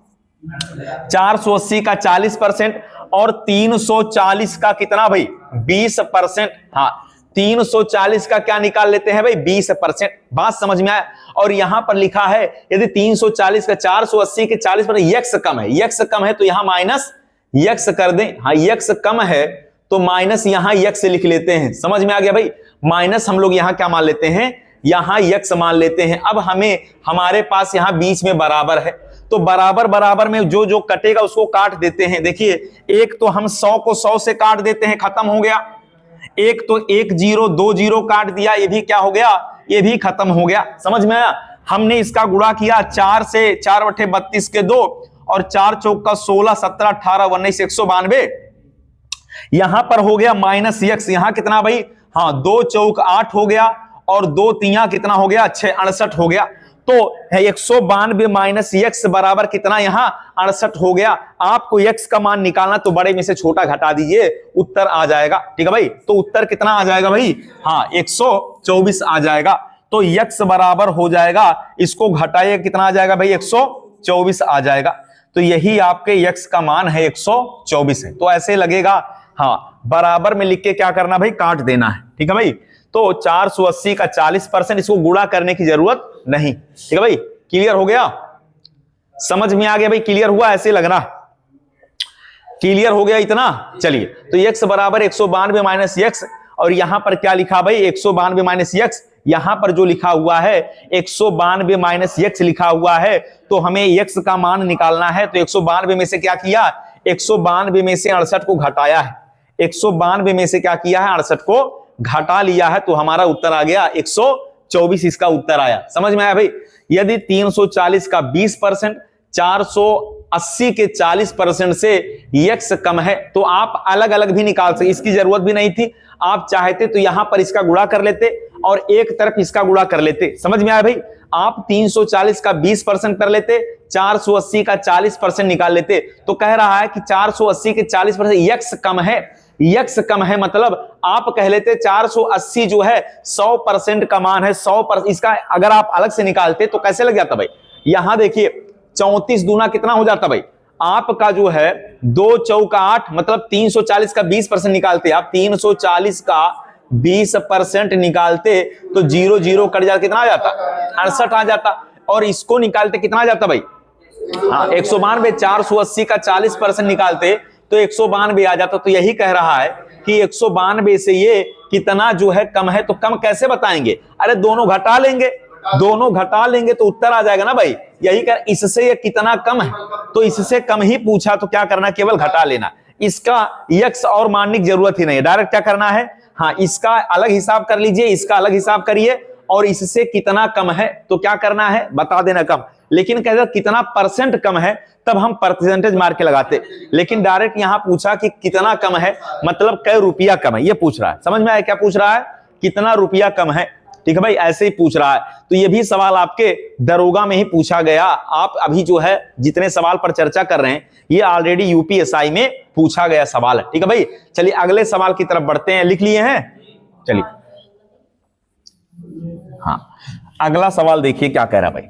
480 का 40% और 340 का कितना भाई, 20%, हाँ 340 का क्या निकाल लेते हैं भाई, 20%। बात समझ में आया। और यहां पर लिखा है यदि 340 का 480 के 40% यक्स कम है, यक्स कम है तो यहां माइनस यक्स कर दें, हाँ यक्स कम है तो माइनस यहां यक्स लिख लेते हैं। समझ में आ गया भाई, माइनस हम लोग यहां क्या मान लेते हैं, यहां यक्स मान लेते हैं। अब हमें, हमारे पास यहां बीच में बराबर है, तो बराबर बराबर में जो जो कटेगा उसको काट देते हैं। देखिए एक तो हम 100 को 100 से काट देते हैं, खत्म हो गया। एक तो 1 0 2 0 काट दिया, ये भी क्या हो गया, ये भी खत्म हो गया। समझ में आया। हमने इसका गुणा किया 4 से, 4 बटे 32 के 2 और 4 चौक का 16, 17, 18, 19, 192। यहां पर हो गया माइनस यक्स, यहां कितना भाई, हाँ 2 चौक 8 हो गया और 2 तिया कितना हो गया, 6 68 हो गया। तो 192 माइनस यक्स बराबर कितना, यहां 68 हो गया। आपको यक्स का मान निकालना तो बड़े में से छोटा घटा दीजिए, उत्तर आ जाएगा। ठीक है भाई, तो उत्तर कितना आ जाएगा भाई, हाँ 124 आ जाएगा। तो यक्स बराबर हो जाएगा, इसको घटाइए कितना आ जाएगा भाई, 124 आ जाएगा। तो यही आपके यक्स का मान है, 124 है। तो ऐसे लगेगा, हाँ बराबर में लिख के क्या करना भाई, काट देना है। ठीक है भाई, तो 480 का 40%, इसको गुणा करने की जरूरत नहीं। ठीक है भाई, क्लियर हो गया, समझ में आ गया भाई, क्लियर हुआ, ऐसे लगना क्लियर हो गया इतना। चलिए तो x बराबर 192 माइनस यक्स, और यहां पर क्या लिखा भाई, 192 माइनस यक्स, यहां पर जो लिखा हुआ है 192 माइनस यक्स लिखा हुआ है। तो हमें यक्स का मान निकालना है। तो 192 में से क्या किया, 192 में से 68 को घटाया है, 192 में से क्या किया है, 68 को घटा लिया है। तो हमारा उत्तर आ गया 124, इसका उत्तर आया। समझ में आया भाई। यदि 340 का 20%, 480 के 40% से यक्स कम है, तो आप अलग अलग भी निकाल सकते, इसकी जरूरत भी नहीं थी। आप चाहते तो यहां पर इसका गुणा कर लेते और एक तरफ इसका गुणा कर लेते। समझ में आया भाई। आप 340 का 20% कर लेते, 480 का 40% निकाल लेते। तो कह रहा है कि 480 के 40% यक्स कम है, यक्स कम है मतलब आप कह लेते 480 जो है 100% का मान है, 100%। इसका अगर आप अलग से निकालते तो कैसे लग जाता भाई, यहां देखिए 34 दूना कितना हो जाता भाई, आपका जो है 2 चौका 8, मतलब 340 का 20% निकालते आप, 340 का 20% निकालते तो 0 0 कट जाता, कितना आ जाता, 68 आ जाता। और इसको निकालते कितना आ जाता भाई, हाँ 192, 480 का 40% निकालते तो 192 आ जाता। तो यही कह रहा है कि 192 से ये कितना जो है कम है। तो कम कैसे बताएंगे, अरे दोनों घटा लेंगे, दोनों घटा लेंगे तो उत्तर आ जाएगा ना भाई। यही कर, इससे ये कितना कम है, तो इससे कम ही पूछा तो क्या करना, केवल घटा लेना। इसका यक्स और मानने की जरूरत ही नहीं है, डायरेक्ट क्या करना है, हाँ इसका अलग हिसाब कर लीजिए, इसका अलग हिसाब करिए और इससे कितना कम है, तो क्या करना है, बता देना कम। लेकिन कहते कितना परसेंट कम है, तब हम परसेंटेज मार के लगाते। लेकिन डायरेक्ट यहां पूछा कि कितना कम है, मतलब कै रुपया कम है, ये पूछ रहा है। समझ में आया क्या पूछ रहा है, कितना रुपया कम है। ठीक है भाई, ऐसे ही पूछ रहा है। तो ये भी सवाल आपके दरोगा में ही पूछा गया। आप अभी जो है जितने सवाल पर चर्चा कर रहे हैं, ये ऑलरेडी यूपीएसआई में पूछा गया सवाल है। ठीक है भाई, चलिए अगले सवाल की तरफ बढ़ते हैं। लिख लिए हैं, चलिए हाँ, अगला सवाल देखिए क्या कह रहा है भाई।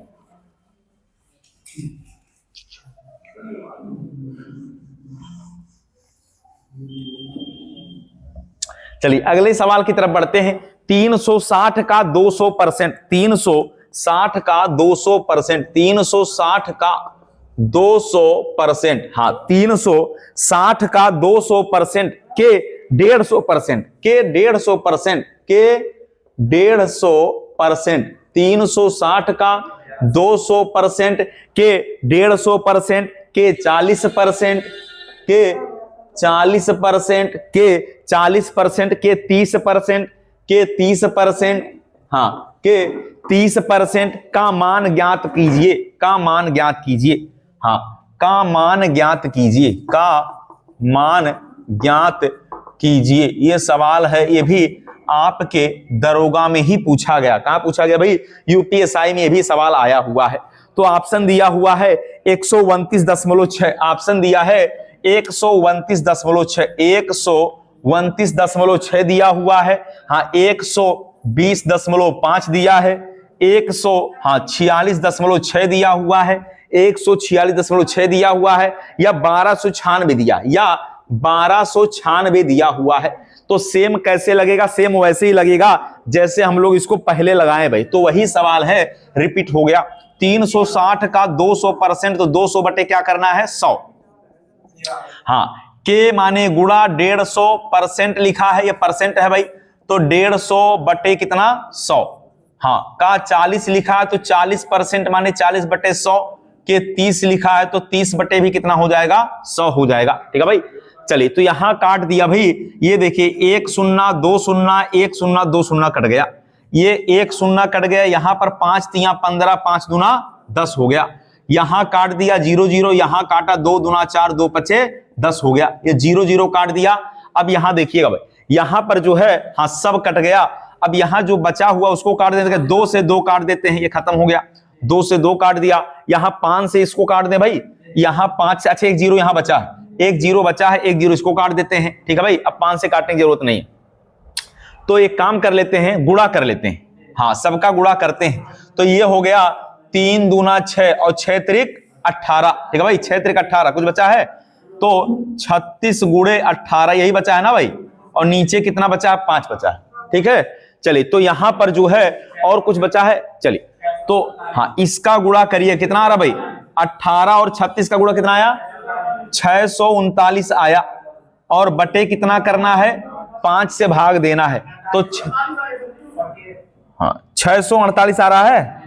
चलिए अगले सवाल की तरफ बढ़ते हैं। 360 का 200%, 360 का 200%, 360 का 200%, हाँ 360 का 200% के 150%, के 150%, के 150%, 360 का 200% के 150%, के 40%, के 40%, के 40%, के 30%, के 30%, हाँ के 30% का मान ज्ञात कीजिए, का मान ज्ञात कीजिए, हाँ का मान ज्ञात कीजिए, का मान ज्ञात कीजिए। ये सवाल है, ये भी आपके दरोगा में ही पूछा गया। कहां पूछा गया भाई, यूपीएसआई में ये भी सवाल आया हुआ है। तो ऑप्शन दिया हुआ है 129.6, ऑप्शन दिया है 129.6, 129.6 दिया हुआ है, हाँ 120.5 दिया है, 146.6 दिया हुआ है, 146.6 दिया हुआ है, या 1296 दिया, या 1296 दिया हुआ है। तो सेम कैसे लगेगा, सेम वैसे ही लगेगा जैसे हम लोग इसको पहले लगाए भाई। तो वही सवाल है, रिपीट हो गया। 360 का 200%, तो 200 बटे क्या करना है, 100, हाँ के माने गुणा 150% लिखा है, ये परसेंट है भाई, तो 150 बटे कितना 100, हाँ का 40 लिखा है तो 40% माने 40 बटे 100, के 30 लिखा है तो 30 बटे भी कितना हो जाएगा, 100 हो जाएगा। ठीक है भाई, चलिए तो यहां काट दिया भाई। ये देखिए 1 0 2 0 1 0 2 0 कट गया, ये 1 0 कट गया, यहां पर 5 3 15, 5 दूना 10 हो गया। यहां काट दिया 0 0, यहां काटा 2 दूना 4, 2 5 10 हो गया, ये 0 0 काट दिया। अब यहां देखिएगा भाई, यहां पर जो है हाँ सब कट गया। अब यहां जो बचा हुआ उसको काट देते हैं, 2 से 2 काट देते हैं, ये खत्म हो गया। 2 से 2 काट दिया, यहां 5 से इसको काट दे भाई, यहां 5 से, अच्छा 1 0 यहां बचा है, 1 0 बचा है, 1 0 इसको काट देते हैं। ठीक है भाई, अब 5 से काटने की जरूरत नहीं, तो एक काम कर लेते हैं, गुणा कर लेते हैं, हाँ सबका गुणा करते हैं। तो ये हो गया 3 दूना 6 और 6 त्रिक 18। ठीक है भाई, 6 त्रिक 18, कुछ बचा है तो 36 गुणे 18 यही बचा है ना भाई, और नीचे कितना बचा है, 5 बचा है। ठीक है, चलिए तो यहां पर जो है और कुछ बचा है, चलिए तो हाँ इसका गुणा करिए, कितना आ रहा भाई, 18 और 36 का गुणा कितना आया, 639 आया, और बटे कितना करना है, 5 से भाग देना है, तो हाँ 648 आ रहा है,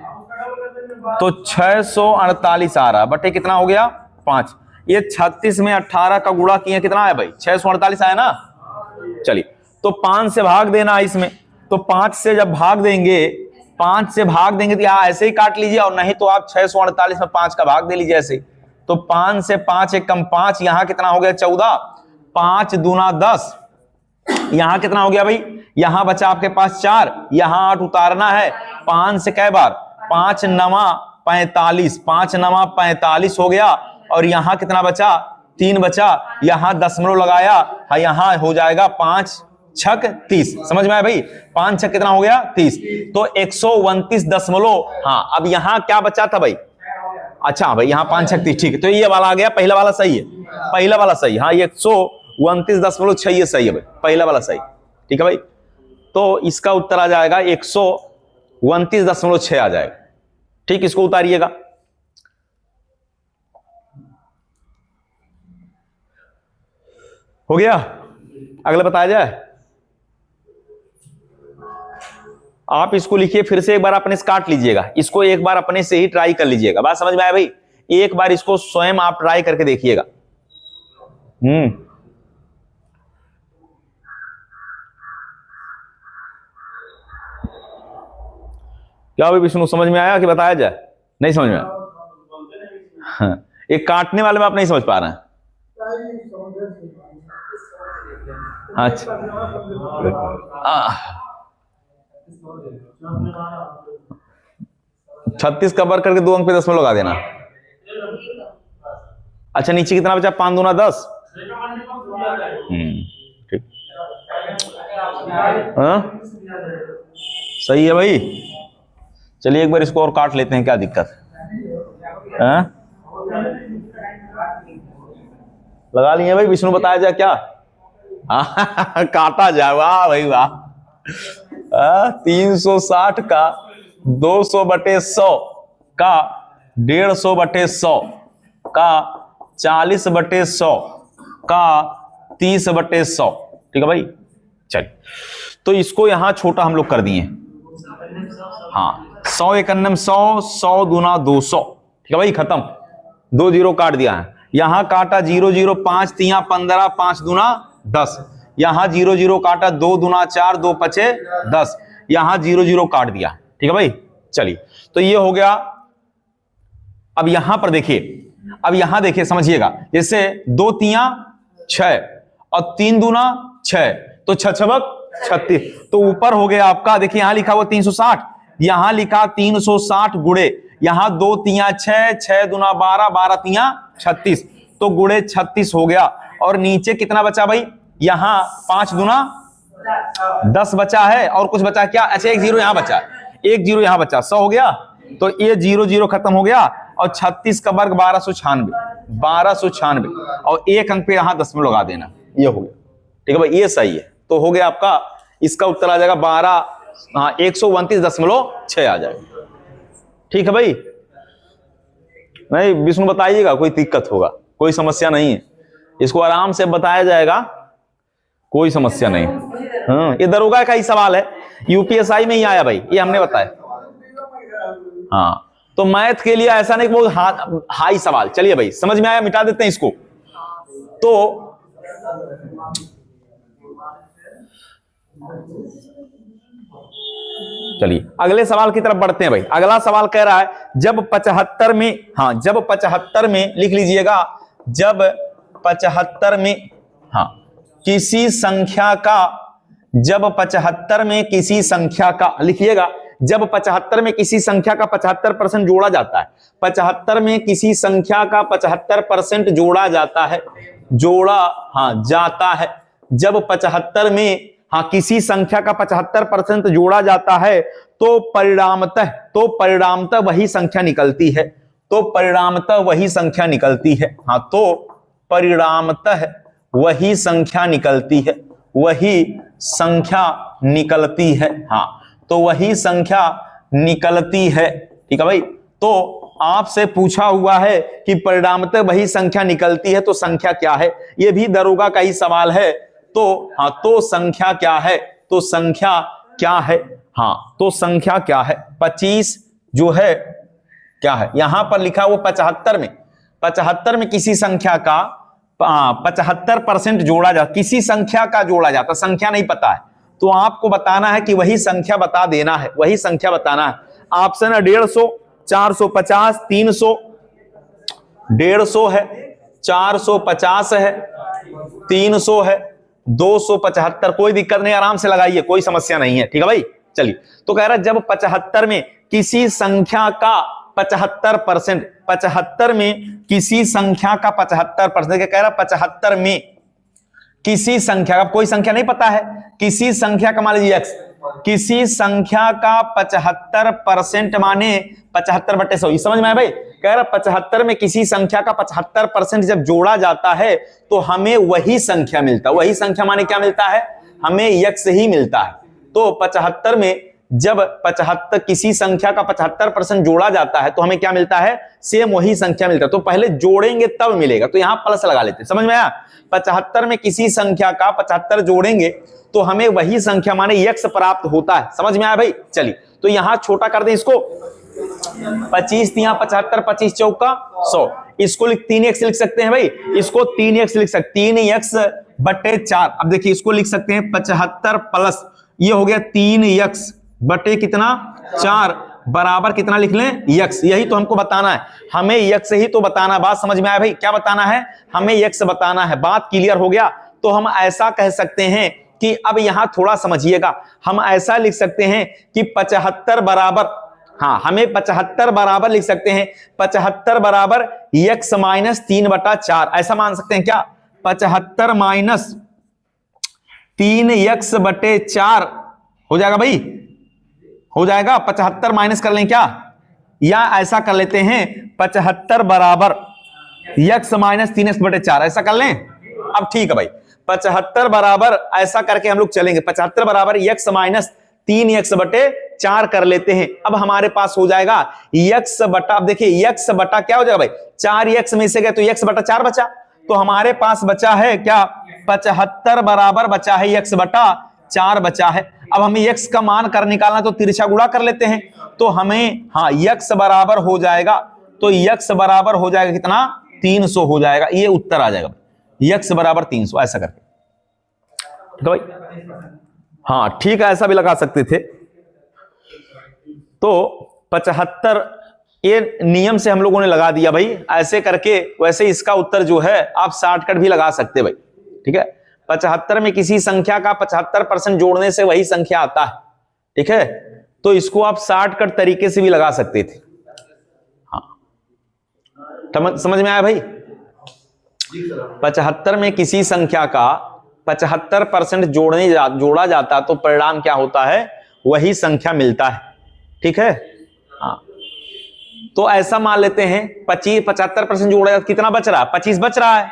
तो 648 आ रहा है, बटे कितना हो गया 5। ये 36 में 18 का गुणा किए, कितना है भाई, 648 आया ना। चलिए तो 5 से भाग देना है इसमें, तो 5 से जब भाग देंगे, 5 से भाग देंगे तो यहाँ ऐसे ही काट लीजिए, और नहीं तो आप 648 में 5 का भाग दे लीजिए ऐसे। तो 5 से 5 एक कम 5, यहां कितना हो गया 14, 5 दूना 10, यहां कितना हो गया भाई, यहां बचा आपके पास 4, यहां 8 उतारना है, 5 से कै बार, 5 9 45, 5 9 45 हो गया, और यहां कितना बचा, 3 बचा, यहां दशमलव लगाया, हाँ यहां हो जाएगा 5 छक 30। समझ में आया भाई, 5 छक कितना हो गया 30, तो 129 दशमलव, हाँ अब यहां क्या बचा था भाई, अच्छा भाई यहां 5 छक 30, ठीक है, तो ये वाला आ गया, पहला वाला सही है, पहला वाला सही, हाँ ये 129.6 ये सही है भाई, पहला वाला सही। ठीक है भाई, तो इसका उत्तर आ जाएगा 129.6 आ जाएगा। ठीक, इसको उतारिएगा, हो गया। अगला बताया जाए, आप इसको लिखिए, फिर से एक बार अपने से काट लीजिएगा, इसको एक बार अपने से ही ट्राई कर लीजिएगा। बात समझ में आया भाई, एक बार इसको स्वयं आप ट्राई करके देखिएगा। क्या भाई विष्णु, समझ में आया कि बताया जाए? नहीं समझ में आया? हाँ, एक काटने वाले में आप नहीं समझ पा रहे हैं। अच्छा 36 का वर्ग करके 2 अंक पे 10 में लगा देना। अच्छा नीचे कितना बचा? 5 दूना 10। ठीक, हाँ सही है भाई। चलिए एक बार इसको और काट लेते हैं, क्या दिक्कत है? लगा लिए भाई, विष्णु बताया जाए क्या? काटा जाए, वाह भाई वाह। 360 का 200/100 का 150/100 का 40/100 का 30/100। ठीक है भाई। चल तो इसको यहां छोटा हम लोग कर दिए। हाँ 100 × 100, 100 दूना 200। ठीक है भाई, खत्म। 2 0 काट दिया है। यहां काटा 0 0, 5 3 15, 5 दूना 10। यहां 0 0 काटा, 2 दूना 4, 2 5 10। यहां 0 0 काट दिया। ठीक है भाई। चलिए तो ये हो गया। अब यहां पर देखिए, अब यहां देखिए समझिएगा, जैसे 2 3 6 और 3 दूना 6, तो 6 छबक 36। तो ऊपर हो गया आपका, देखिए यहां लिखा हुआ 360, यहां लिखा 360 गुणे, यहां 2 3 6, 6 दूना 12, 12 3 36, तो गुणे 36 हो गया। और नीचे कितना बचा भाई? यहां 5 दूना 10 बचा है, और कुछ बचा क्या? अच्छा 1 0 यहां बचा, 1 0 यहां बचा, 100 हो गया। तो ये 0 0 खत्म हो गया, और 36 का वर्ग 1296, और 1 अंक पे यहां 10 में लगा देना। ये हो गया। ठीक है भाई, ये सही है। तो हो गया आपका, इसका उत्तर आ जाएगा 129.6 आ जाएगा। ठीक है भाई। नहीं विष्णु बताइएगा, कोई दिक्कत होगा? कोई समस्या नहीं है, इसको आराम से बताया जाएगा, कोई समस्या नहीं। हाँ ये दरोगा का ही सवाल है, यूपीएसआई में ही आया भाई, ये हमने बताया। हाँ तो मैथ के लिए ऐसा नहीं बहुत हाई सवाल। चलिए भाई समझ में आया, मिटा देते हैं इसको। तो चलिए अगले सवाल की तरफ बढ़ते हैं भाई। अगला सवाल कह रहा है, जब 75 में, हाँ जब 75 में लिख लीजिएगा, जब 75 में, हाँ किसी संख्या का, जब 75 में किसी संख्या का, लिखिएगा जब 75 में किसी संख्या का 75% जोड़ा जाता है, 75 में किसी संख्या का 75% जोड़ा जाता है, जोड़ा हाँ जाता है। जब 75 में हाँ किसी संख्या का 75% जोड़ा जाता है, तो परिणामतः वही संख्या निकलती है। तो परिणामतः वही संख्या निकलती है। हाँ तो परिणामतः वही संख्या निकलती है, वही संख्या निकलती है। हाँ तो वही संख्या निकलती है। ठीक है भाई। तो आपसे पूछा हुआ है कि परिणामतः वही संख्या निकलती है, तो संख्या क्या है? यह भी दरोगा का ही सवाल है। तो हाँ तो संख्या क्या है? तो संख्या क्या है? हाँ तो संख्या क्या है? 25 जो है क्या है? यहां पर लिखा वो 75 में किसी संख्या का 75% जोड़ा जाता, किसी संख्या का जोड़ा जाता, संख्या नहीं पता है, तो आपको बताना है कि वही संख्या बता देना है, वही संख्या बताना है। ऑप्शन है 150, 450, 300, 150 है, 450 है, 300 है, 275। कोई दिक्कत नहीं, आराम से लगाइए, कोई समस्या नहीं है। ठीक है भाई। चलिए तो कह रहा है जब 75 में किसी संख्या का 75%, 75 में किसी संख्या का 75%, क्या कह रहा है? 75 में किसी संख्या का, कोई संख्या नहीं पता है, किसी संख्या का, मान लीजिए x, किसी संख्या का 75% माने 75/100। समझ में आया भाई? कह रहा 75 में किसी संख्या का 75% जब जोड़ा जाता है तो हमें वही संख्या मिलता है। वही संख्या माने क्या मिलता है? हमें x ही मिलता है। तो 75 में जब 75 किसी संख्या का 75% जोड़ा जाता है तो हमें क्या मिलता है? सेम वही संख्या मिलता है। तो पहले जोड़ेंगे तब मिलेगा, तो यहां प्लस लगा लेते हैं। समझ में आया? 75 में किसी संख्या का 75 जोड़ेंगे तो हमें वही संख्या माने x प्राप्त होता है। समझ में आया भाई? चलिए तो यहां छोटा कर दें इसको, 25 3 75, 25 चौका 100। इसको 3x लिख सकते हैं भाई, इसको 3x लिख सकते, 3x/4। अब देखिए इसको लिख सकते हैं 75 प्लस, ये हो गया 3x बटे कितना 4, बराबर कितना लिख लें, यक्स। यही तो हमको बताना है, हमें यक्स ही तो बताना। बात समझ में आया भाई, क्या बताना है, हमें यक्स बताना है। बात क्लियर हो गया। तो हम ऐसा कह सकते हैं कि अब यहां थोड़ा समझिएगा, हम ऐसा लिख सकते हैं कि 75 बराबर, हाँ हमें 75 बराबर लिख सकते हैं, 75 बराबर यक्स माइनस 3/4, ऐसा मान सकते हैं क्या, 75 माइनस 3x/4 हो जाएगा भाई, हो जाएगा। 75 माइनस कर लें क्या, या ऐसा कर लेते हैं 75 बराबर x माइनस 3x/4, ऐसा कर लें। अब ठीक है भाई, 75 बराबर ऐसा करके हम लोग चलेंगे, 75 बराबर x माइनस 3x/4 कर लेते हैं। अब हमारे पास हो जाएगा x बटा, अब देखिए x बटा क्या हो जाएगा भाई, 4x में से गए तो x/4 बचा, तो हमारे पास बचा है क्या, 75 बराबर बचा है x/4 बचा है। अब हमें x का मान कर निकालना, तो तिरछा गुणा कर लेते हैं, तो हमें हाँ x बराबर हो जाएगा, तो x बराबर हो जाएगा कितना, 300 हो जाएगा। ये उत्तर आ जाएगा x बराबर 300, ऐसा करके। तो भाई हाँ ठीक है, ऐसा भी लगा सकते थे। तो 75 ये नियम से हम लोगों ने लगा दिया भाई, ऐसे करके। वैसे इसका उत्तर जो है आप शॉर्टकट भी लगा सकते भाई, ठीक है। 75 में किसी संख्या का 75% जोड़ने से वही संख्या आता है, ठीक है। तो इसको आप शॉर्टकट तरीके से भी लगा सकते थे। हाँ समझ में आया भाई, 75 में किसी संख्या का 75% जोड़ा जाता तो परिणाम क्या होता है, वही संख्या मिलता है, ठीक है। हाँ तो ऐसा मान लेते हैं 75% जोड़ा जाता, कितना बच रहा है, 25 बच रहा है,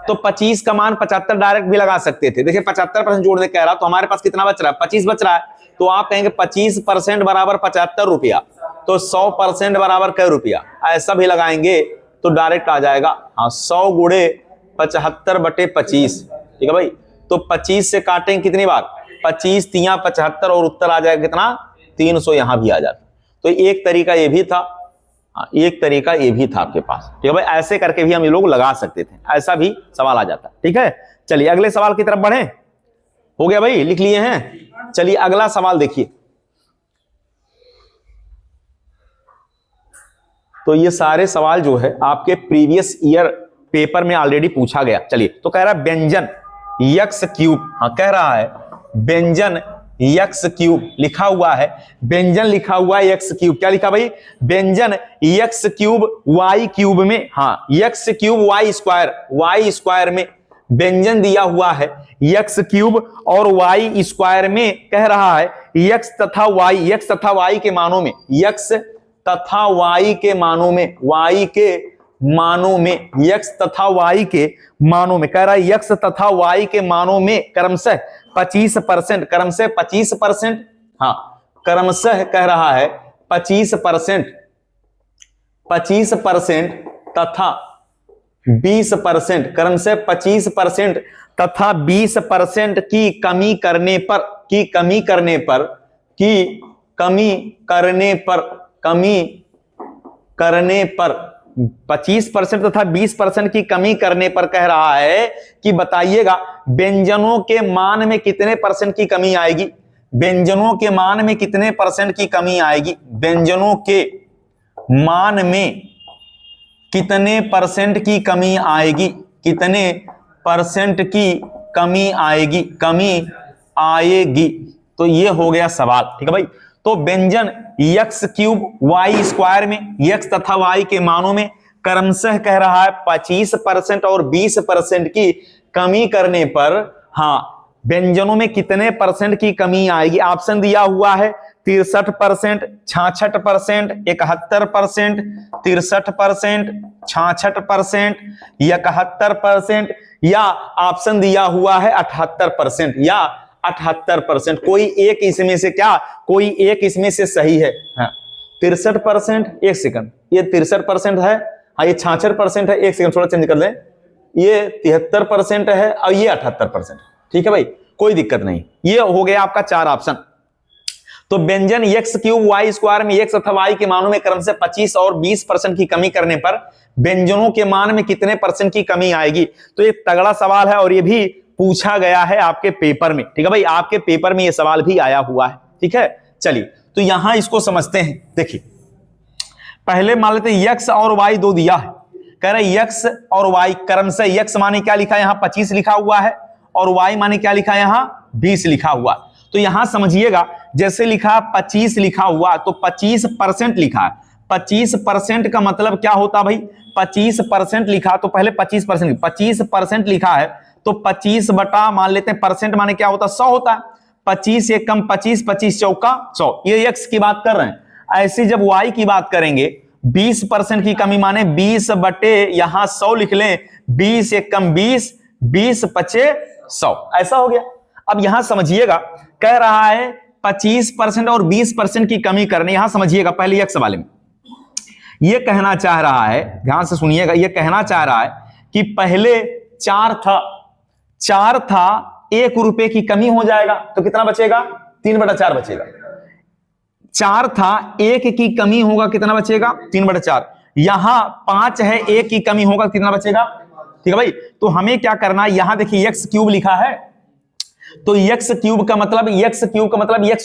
तो 25 का मान 75 डायरेक्ट भी लगा सकते थे। देखिए 75% जोड़ने कह रहा, तो हमारे पास कितना बच रहा है, 25 बच रहा है। तो आप कहेंगे 25% बराबर 75 रुपया, तो 100% बराबर कै रुपया, ऐसा भी लगाएंगे तो डायरेक्ट आ जाएगा। हाँ 100 गुणे 75/25, ठीक है भाई। तो 25 से काटेंगे कितनी बार, 25 तिया 75, और उत्तर आ जाएगा कितना, 300, यहां भी आ जाता। तो एक तरीका ये भी था, एक तरीका ये भी था आपके पास, ठीक है भाई। ऐसे करके भी हम ये लोग लगा सकते थे, ऐसा भी सवाल आ जाता, ठीक है। चलिए अगले सवाल की तरफ बढ़े, हो गया भाई, लिख लिए हैं। चलिए अगला सवाल देखिए। तो ये सारे सवाल जो है आपके प्रीवियस ईयर पेपर में ऑलरेडी पूछा गया। चलिए तो कह रहा है व्यंजन x3, हाँ कह रहा है व्यंजन x3 लिखा हुआ है, व्यंजन लिखा हुआ है x3, क्या लिखा भाई, व्यंजन x3 y3 में, हाँ x3 y² में व्यंजन दिया हुआ है x3 और y² में कह रहा है x तथा y के मानों में, x तथा y के मानों में, y के मानों में, x तथा y के मानों में कह रहा है x तथा y के मानों में क्रमशः 25%, क्रमशः 25%, हाँ क्रमशः कह रहा है 25% तथा 20%, क्रमशः 25% तथा 20% की कमी करने पर 25% तथा 20% की कमी करने पर कह रहा है कि बताइएगा व्यंजनों के मान में कितने परसेंट की कमी आएगी, व्यंजनों के मान में कितने परसेंट की कमी आएगी, व्यंजनों के मान में कितने परसेंट की कमी आएगी, कितने परसेंट की कमी आएगी। तो ये हो गया सवाल, ठीक है भाई। तो व्यंजन x3 y² में x तथा y के मानों में क्रमशः कह रहा है 25% और 20% की कमी करने पर, हाँ व्यंजनों में कितने परसेंट की कमी आएगी। ऑप्शन दिया हुआ है 63%, 66%, 71%, 63%, 66%, 71%, या ऑप्शन दिया हुआ है 78% या 78%। कोई एक इसमें से क्या, कोई एक इसमें से सही है। हाँ 63%, एक सेकंड, ये 63% है, हाँ ये 66% है, एक सेकंड थोड़ा चेंज कर लें, ये 73% है और ये 78%, ठीक है भाई, कोई दिक्कत नहीं। ये हो गया आपका 4 ऑप्शन। तो व्यंजन x3 y² में x तथा y के मानों में क्रमशः 25 और 20% की कमी करने पर व्यंजनों के मान में कितने परसेंट की कमी आएगी। तो ये तगड़ा सवाल है और ये भी पूछा गया है आपके पेपर में, ठीक है भाई, आपके पेपर में ये सवाल भी आया हुआ है, ठीक है। चलिए तो यहां इसको समझते हैं। देखिए पहले मान लेते हैं x और y दो दिया है, कह रहे x और y क्रम से, x माने क्या लिखा है यहां 25 लिखा हुआ है और y माने क्या लिखा है यहां 20 लिखा हुआ। तो यहां समझिएगा जैसे लिखा 25 लिखा हुआ तो 25% लिखा है। 25% का मतलब क्या होता भाई, 25% लिखा तो पहले 25% लिखा है तो 25 बटा मान लेते हैं परसेंट माने क्या होता 100 होता है। 25 एक कम 25, 25 चौका 100, ये x की बात कर रहे हैं। ऐसी जब y की बात करेंगे 20% की कमी माने 20 बटे यहां 100 लिख लें, 20 एक कम 20, 20 पचे 100, ऐसा हो गया। अब यहां समझिएगा कह रहा है 25% और 20% की कमी करने, यहां समझिएगा पहले x वाले में ये कहना चाह रहा है, ध्यान से सुनिएगा, ये कहना चाह रहा है कि पहले 4 था 1 रुपए की कमी हो जाएगा तो कितना बचेगा 3/4 बचेगा। 4 था 1 की कमी होगा कितना बचेगा 3/4। यहां 5 है 1 की कमी होगा कितना बचेगा, ठीक है भाई। तो हमें क्या करना है, यहां देखिए x क्यूब लिखा है तो x क्यूब का मतलब x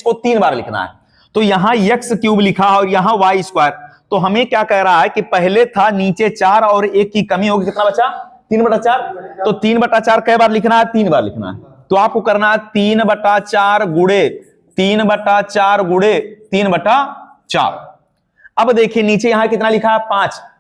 को 3 बार लिखना है। तो यहां x क्यूब लिखा और यहां y स्क्वायर, तो हमें क्या कह रहा है कि पहले था नीचे 4 और 1 की कमी होगी कितना बचा 3/4। तो 3/4 कई बार लिखना है 3 बार लिखना है। तो आपको करना है 3/4 गुणे 3/4। अब देखिए नीचे यहां कितना लिखा है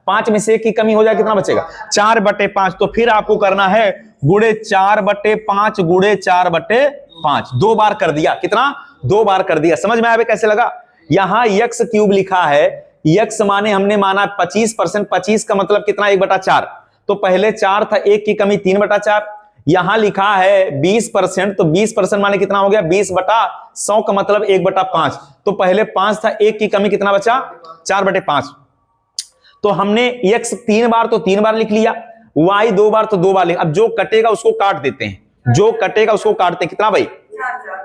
5 में से 1 की कमी हो जाए कितना बचेगा 4/5। तो फिर आपको करना है गुणे 4/5 गुणे 4/5, 2 बार कर दिया, कितना 2 बार कर दिया। समझ में आया कैसे लगा। यहां x क्यूब लिखा है, x माने हमने माना 25%, 25 का मतलब कितना 1/4। तो पहले 4 था 1 की कमी 3/4। यहां लिखा है 20%, तो 20% माने कितना हो गया 20/100 का मतलब 1/5। तो पहले 5 था 1 की कमी कितना बचा 4/5। तो हमने x 3 बार तो 3 बार लिख लिया, y 2 बार तो 2 बार लिख। अब जो कटेगा उसको काट देते हैं, कितना भाई,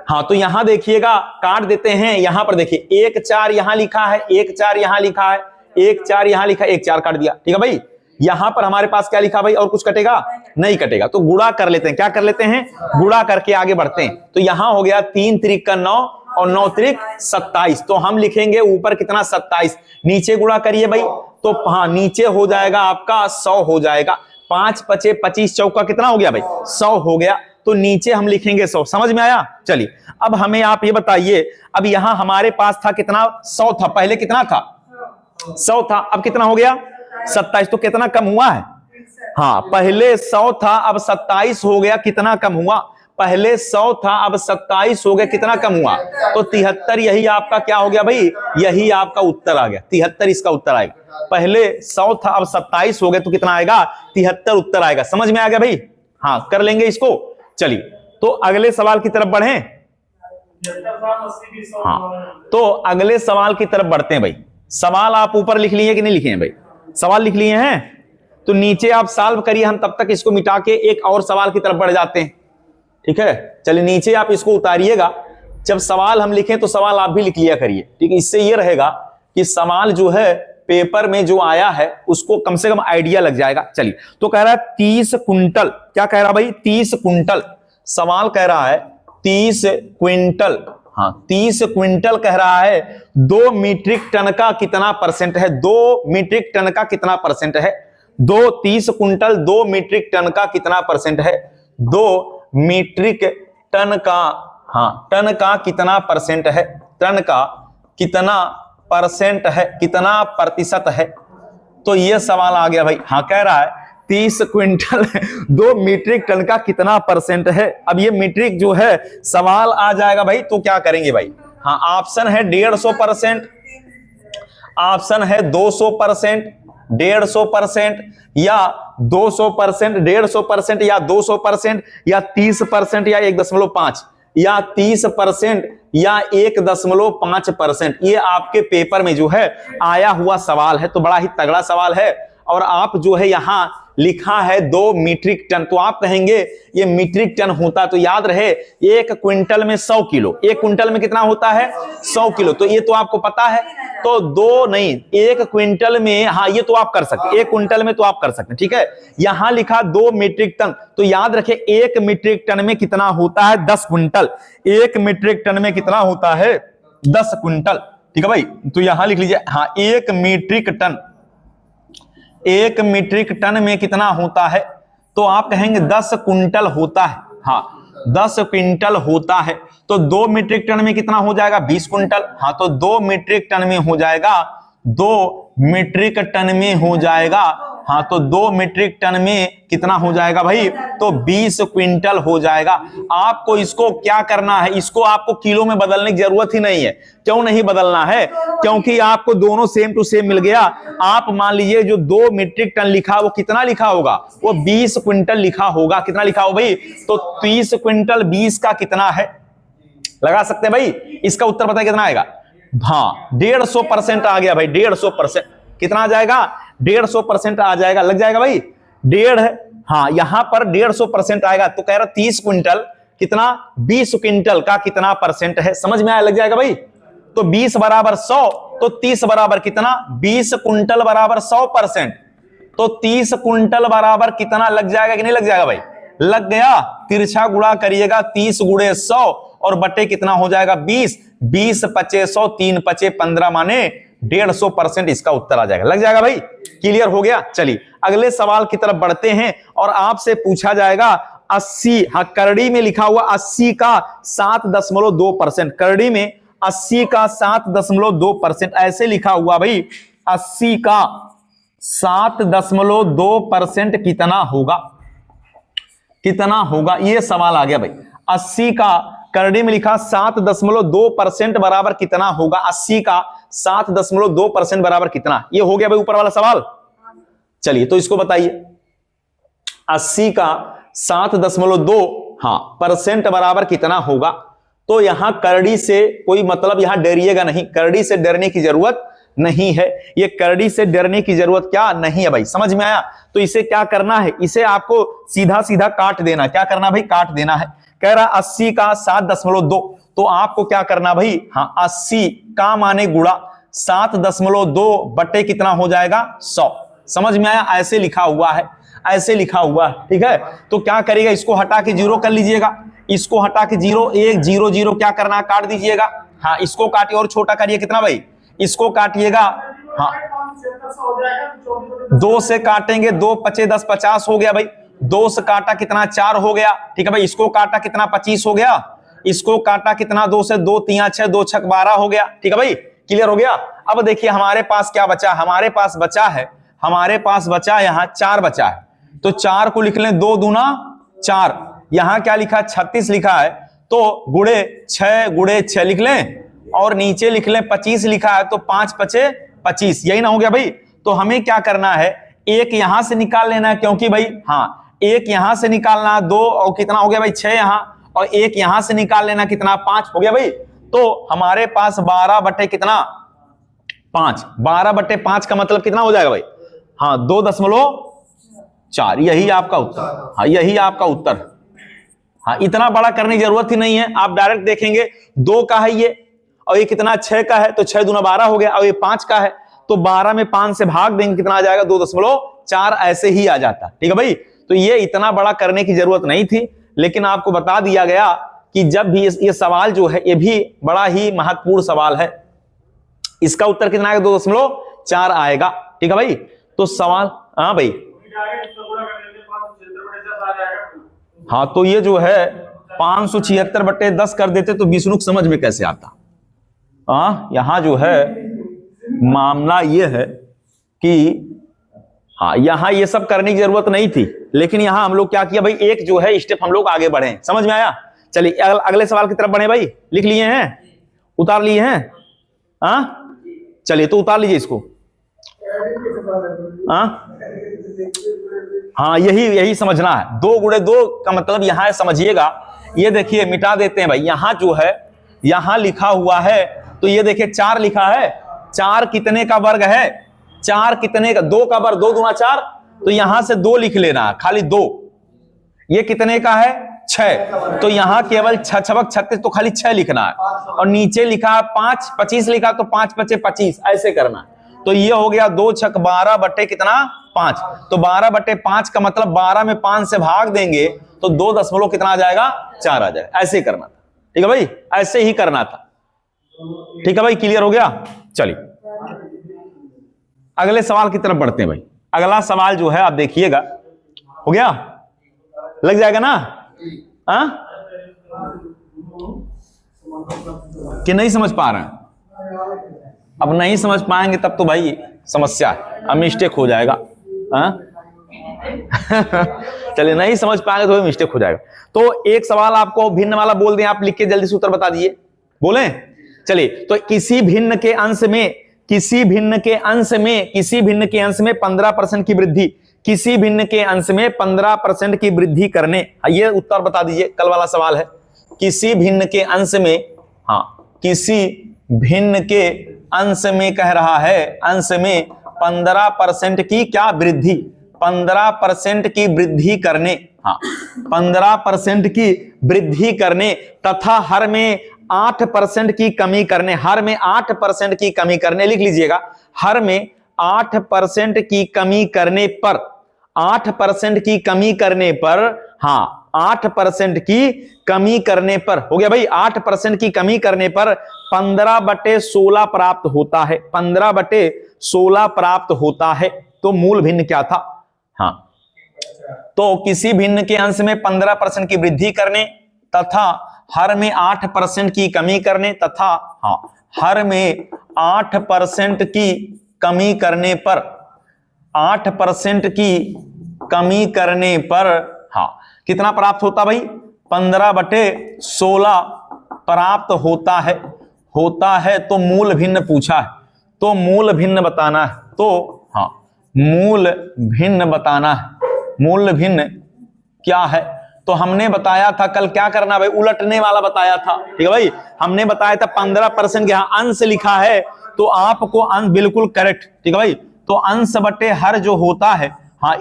हाँ तो यहां देखिएगा काट देते हैं। यहां पर देखिए 1 4 यहां लिखा है, 1 4 यहां लिखा है, 1 4 यहां लिखा है, 1 4 काट दिया, ठीक है भाई। यहां पर हमारे पास क्या लिखा भाई, और कुछ कटेगा नहीं कटेगा। तो गुणा कर लेते हैं, क्या कर लेते हैं गुणा करके आगे बढ़ते हैं। तो यहां हो गया 3 त्रिक का 9 और 9 त्रिक 27। तो हम लिखेंगे ऊपर कितना 27, नीचे गुणा करिए भाई। तो हाँ नीचे हो जाएगा आपका 100 हो जाएगा। 5 पचे 25 चौका कितना हो गया भाई 100 हो गया। तो नीचे हम लिखेंगे 100। समझ में आया। चलिए अब हमें आप ये बताइए, अब यहां हमारे पास था कितना 100 था, पहले कितना था 100 था, अब कितना हो गया 27। तो कितना कम हुआ है, हाँ पहले 100 था अब 27 हो गया, कितना कम हुआ, पहले 100 था अब 27 हो गया, कितना कम हुआ तो 73। यही आपका क्या हो गया भाई, यही आपका उत्तर आ गया 73, इसका उत्तर आएगा। पहले 100 था अब 27 हो गया तो कितना आएगा 73 उत्तर आएगा। समझ में आ गया भाई, हाँ कर लेंगे इसको। चलिए तो अगले सवाल की तरफ बढ़ें। हाँ तो अगले सवाल की तरफ बढ़ते हैं भाई। सवाल आप ऊपर लिख लिए कि नहीं लिखे हैं भाई, सवाल लिख लिए हैं तो नीचे आप सॉल्व करिए, हम तब तक इसको मिटा के एक और सवाल की तरफ बढ़ जाते हैं, ठीक है। चलिए नीचे आप इसको उतारिएगा, जब सवाल हम लिखें तो सवाल आप भी लिख लिया करिए, ठीक है। इससे ये रहेगा कि सवाल जो है पेपर में जो आया है उसको कम से कम आइडिया लग जाएगा। चलिए तो कह रहा है 30 कुंटल, क्या कह रहा भाई 30 कुंटल, सवाल कह रहा है 30 क्विंटल, हाँ 30 क्विंटल कह रहा है 2 मीट्रिक टन का कितना परसेंट है, 2 मीट्रिक टन का कितना परसेंट है, 30 कुंटल 2 मीट्रिक टन का कितना परसेंट है, 2 मीट्रिक टन का, हाँ टन का कितना परसेंट है, टन का कितना परसेंट है, कितना प्रतिशत है। तो ये सवाल आ गया भाई, हाँ कह रहा है 30 क्विंटल 2 मीट्रिक टन का कितना परसेंट है। अब ये मीट्रिक जो है सवाल आ जाएगा भाई, तो क्या करेंगे भाई, हाँ ऑप्शन है 150%, ऑप्शन है 200%, 150% या 200%, 150% या 200% या 30% या 1.5 या 30% या 1.5%। ये आपके पेपर में जो है आया हुआ सवाल है, तो बड़ा ही तगड़ा सवाल है। और आप जो है यहां लिखा है 2 मीट्रिक टन, तो आप कहेंगे ये मीट्रिक टन होता, तो याद रहे 1 क्विंटल में 100 किलो, 1 क्विंटल में कितना होता है 100 किलो, तो ये तो आपको पता है। तो 2 नहीं 1 क्विंटल में, हाँ ये तो आप कर सकते, 1 क्विंटल में तो आप कर सकते, ठीक है। यहां लिखा 2 मीट्रिक टन, तो याद रखे 1 मीट्रिक टन में कितना होता है 10 क्विंटल, 1 मीट्रिक टन में कितना होता है 10 क्विंटल। ठीक है भाई, तो यहां लिख लीजिए, हाँ 1 मीट्रिक टन, 1 मीट्रिक टन में कितना होता है, तो आप कहेंगे 10 कुंटल होता है। हाँ 10 क्विंटल होता है, तो 2 मीट्रिक टन में कितना हो जाएगा, 20 कुंटल। हाँ तो 2 मीट्रिक टन में हो जाएगा, 2 मीट्रिक टन में हो जाएगा, हाँ तो 2 मीट्रिक टन में कितना हो जाएगा भाई, तो 20 क्विंटल हो जाएगा। आपको इसको क्या करना है, इसको आपको किलो में बदलने की जरूरत ही नहीं है। क्यों नहीं बदलना है, क्योंकि आपको दोनों सेम टू सेम मिल गया। आप मान लीजिए जो 2 मीट्रिक टन लिखा वो कितना लिखा होगा, वो 20 क्विंटल लिखा होगा। कितना लिखा हो भाई, तो 30 क्विंटल 20 का कितना है, लगा सकते हैं भाई। इसका उत्तर पता है कितना आएगा, हाँ 150% आ गया भाई, 150%। कितना आ जाएगा, 150% आ जाएगा, लग जाएगा भाई, 1.5, हाँ यहां पर 150% आएगा। तो कह रहा 30 क्विंटल कितना, 20 क्विंटल का कितना परसेंट है, समझ में आया, लग जाएगा भाई। तो 20 बराबर 100, तो 30 बराबर कितना, 20 कुंटल बराबर 100%, तो 30 कुंटल बराबर कितना लग जाएगा कि नहीं लग जाएगा भाई, लग गया। तिरछा गुणा करिएगा, 30 गुणे 100 और बटे कितना हो जाएगा 20, 20 पचे 100, 3 पचे 15 माने 150% इसका उत्तर आ जाएगा, लग जाएगा भाई। क्लियर हो गया। चलिए अगले सवाल की तरफ बढ़ते हैं और आपसे पूछा जाएगा 80, हाँ करड़ी में लिखा हुआ 80 का 7.2%, करड़ी में 80 का 7.2% ऐसे लिखा हुआ भाई, 80 का 7.2% कितना होगा, कितना होगा, ये सवाल आ गया भाई। 80 का करड़ी में लिखा 7.2% बराबर कितना होगा, 80 का 7.2% बराबर कितना, ये हो गया भाई ऊपर वाला सवाल। चलिए तो इसको बताइए, 80 का 7.2 हाँ परसेंट बराबर कितना होगा। तो यहां करड़ी से कोई मतलब यहां डरिएगा नहीं, करड़ी से डरने की जरूरत नहीं है, ये करड़ी से डरने की जरूरत क्या नहीं है भाई, समझ में आया। तो इसे क्या करना है, इसे आपको सीधा सीधा काट देना, क्या करना भाई, काट देना है। कह रहा 80 का 7.2, तो आपको क्या करना भाई, हाँ 80 का माने गुणा 7.2 बटे कितना हो जाएगा 100, समझ में आया। ऐसे लिखा हुआ है, ऐसे लिखा हुआ है, ठीक है। तो क्या करिएगा, इसको हटा के 0 कर लीजिएगा, इसको हटा के 0, 1 0 0 क्या करना है, काट दीजिएगा। हाँ इसको काटिए और छोटा करिए, कितना भाई, इसको काटिएगा, हाँ 2 से काटेंगे, 2 पचे 10 50 हो गया भाई, 2 से काटा कितना 4 हो गया, ठीक है भाई। इसको काटा कितना 25 हो गया, इसको काटा कितना 2 से 2 3 6 2 6 12 हो गया, ठीक है भाई। क्लियर हो गया। अब देखिए हमारे पास क्या बचा, हमारे पास बचा है, हमारे पास बचा यहां 4 बचा है, तो 4 को लिख लें, 2 दूना 4, यहां क्या लिखा 36 लिखा है, तो गुणे 6 लिख लें और नीचे लिख लें 25 लिखा है, तो 5 पचे 25, यही ना हो गया भाई। तो हमें क्या करना है, एक यहां से निकाल लेना है, क्योंकि भाई हाँ एक यहां से निकालना 2 और कितना हो गया भाई 6 यहां, और एक यहां से निकाल लेना कितना 5 हो गया भाई। तो हमारे पास 12 बटे कितना 5, 12 बटे 5 का मतलब कितना हो जाएगा भाई, हाँ 2.4, यही आपका उत्तर, हाँ यही आपका उत्तर। हाँ इतना बड़ा करने की जरूरत ही नहीं है, आप डायरेक्ट देखेंगे 2 का है ये, और ये कितना 6 का है, तो 6 दूना 12 हो गया, और ये 5 का है, तो 12 में 5 से भाग देंगे, कितना आ जाएगा 2.4, ऐसे ही आ जाता, ठीक है भाई। तो ये इतना बड़ा करने की जरूरत नहीं थी, लेकिन आपको बता दिया गया कि जब भी ये सवाल जो है ये भी बड़ा ही महत्वपूर्ण सवाल है, इसका उत्तर कितना आएगा 2.4 आएगा, ठीक है भाई। तो सवाल, हाँ भाई, हाँ तो ये जो है 576 बटे 10 कर देते तो विष्णु समझ में कैसे आता। हाँ यहां जो है मामला ये है कि हाँ यहां ये सब करने की जरूरत नहीं थी, लेकिन यहां हम लोग क्या किया भाई, एक जो है स्टेप हम लोग आगे बढ़े, समझ में आया। चलिए अगले सवाल की तरफ बढ़े भाई, लिख लिए हैं, उतार लिए हैं, हाँ चलिए तो उतार लीजिए इसको, हाँ यही समझना है। 2 गुणे 2 का मतलब यहां समझिएगा, ये देखिए मिटा देते हैं भाई, यहां जो है यहां लिखा हुआ है, तो ये देखिए 4 लिखा है, 4 कितने का वर्ग है, 4 कितने का, 2 का वर्ग, 2 दूना 4, तो यहां से 2 लिख लेना, खाली 2, ये कितने का है 6, तो यहां केवल 6 छबक 36, तो खाली 6 लिखना है, और नीचे लिखा 5 25 लिखा, तो 5 पचे 25 ऐसे करना है। तो ये हो गया 2 छक 12 बटे कितना 5, तो 12 बटे 5 का मतलब 12 में 5 से भाग देंगे तो 2 दशमलव कितना आ जाएगा 4 आ जाएगा, ऐसे करना था, ठीक है भाई, ऐसे ही करना था। ठीक है भाई, क्लियर हो गया। चलिए अगले सवाल की तरफ बढ़ते हैं भाई। अगला सवाल जो है आप देखिएगा, हो गया, लग जाएगा ना? कि नहीं समझ पा रहे हैं? अब नहीं समझ पाएंगे तब तो भाई समस्या है, अब मिस्टेक हो जाएगा। चलिए नहीं समझ पाएंगे तो मिस्टेक हो जाएगा। तो एक सवाल आपको भिन्न वाला बोल दें, आप लिख के जल्दी से उत्तर बता दीजिए, बोले। चलिए, तो किसी भिन्न के अंश में 15% की वृद्धि, किसी भिन्न के अंश में 15% की वृद्धि करने, ये उत्तर बता दीजिए, कल वाला सवाल है। किसी भिन्न के अंश में, किसी भिन्न के अंश में कह रहा है, अंश में 15% की क्या वृद्धि, 15% की वृद्धि करने, 15% की वृद्धि करने तथा हर में 8% की कमी करने, हर में 8% की कमी करने, लिख लीजिएगा, हर में 8% की कमी करने पर, 8% की कमी करने पर, 8% की कमी करने पर, हो गया भाई, 8% की कमी करने पर 15/16 प्राप्त होता है, 15/16 प्राप्त होता है। तो मूल भिन्न क्या था? तो किसी भिन्न के अंश में 15% की वृद्धि करने तथा हर में 8% की कमी करने तथा हर में 8% की कमी करने पर, 8% की कमी करने पर कितना प्राप्त होता भाई? 15/16 प्राप्त होता है। तो मूल भिन्न पूछा है, तो मूल भिन्न बताना है। तो मूल भिन्न बताना है। मूल भिन्न क्या है? तो हमने बताया था कल, क्या करना भाई, उलटने वाला बताया था, ठीक है भाई। हमने बताया था 15% के यहां अंश लिखा है तो आपको अंश बिल्कुल करेक्ट, ठीक है भाई। तो अंश बटे हर जो होता है,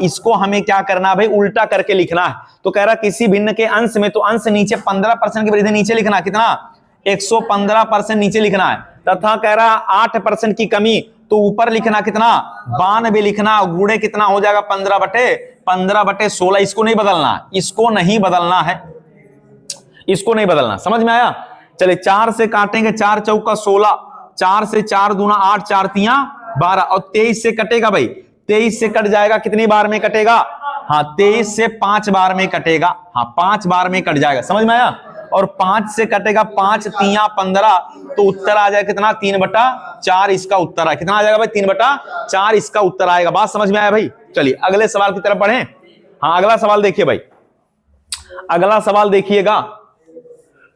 इसको हमें क्या करना भाई, उल्टा करके लिखना है। तो कह रहा किसी भिन्न के अंश में, तो अंश नीचे 15% की वृद्धि नीचे लिखना, कितना? 115% नीचे लिखना है, तथा कह रहा 8% की कमी, तो ऊपर लिखना कितना? 92 लिखना, गुणे कितना हो जाएगा? 15/16। इसको नहीं बदलना, इसको नहीं बदलना है, इसको नहीं बदलना, समझ में आया? चले 4 से काटेंगे, 4 चौका 16, 4 से 4 दूना 8, 4 तिया 12, और 23 से कटेगा भाई, 23 से कट जाएगा, कितनी बार में कटेगा? 23 से 5 बार में कटेगा, 5 बार में कट जाएगा, समझ में आया? और 5 से कटेगा, 5 तिया 15, तो उत्तर आ जाएगा कितना? 3/4 इसका उत्तर है। कितना आ जाएगा भाई? 3/4 इसका उत्तर आएगा। बात समझ में आया भाई? चलिए अगले सवाल की तरफ बढ़ें। अगला सवाल देखिए भाई, अगला सवाल देखिएगा।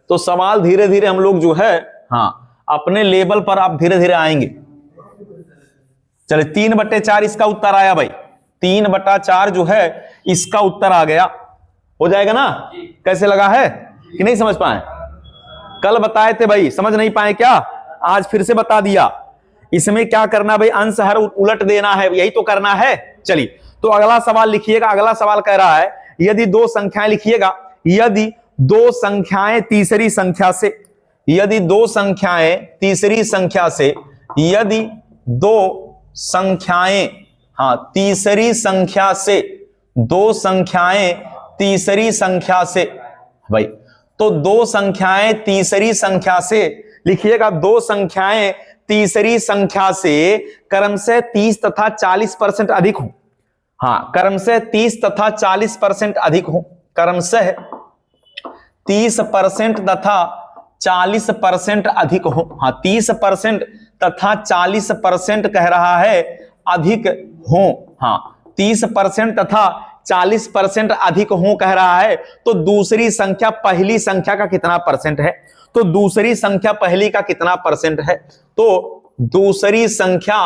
तो सवाल धीरे धीरे हम लोग जो है अपने लेवल पर आप धीरे धीरे आएंगे। चलिए 3/4 इसका उत्तर आया भाई, 3/4 जो है इसका उत्तर आ गया, हो जाएगा ना? कैसे लगा है कि नहीं समझ पाए? कल बताए थे भाई, समझ नहीं पाए क्या? आज फिर से बता दिया। इसमें क्या करना भाई? अंश हर उलट देना है, यही तो करना है। चलिए तो अगला सवाल लिखिएगा। अगला सवाल कह रहा है, यदि दो संख्याएं, लिखिएगा, यदि दो संख्याएं तीसरी संख्या से, यदि दो संख्याएं तीसरी संख्या से, यदि दो संख्याएं तीसरी संख्या से, दो संख्याएं तीसरी संख्या से भाई, तो दो संख्याएं तीसरी संख्या से, लिखिएगा, दो संख्याएं तीसरी संख्या से क्रमशः 30 तथा 40% अधिक हो। क्रमशः 30 तथा 40% अधिक हो, क्रमशः 30% तथा 40% अधिक हो। 30% तथा 40% कह रहा है अधिक हो। 30% तथा 40% अधिक हो कह रहा है। तो दूसरी संख्या पहली संख्या का कितना परसेंट है? तो दूसरी संख्या पहली का कितना परसेंट है? तो दूसरी संख्या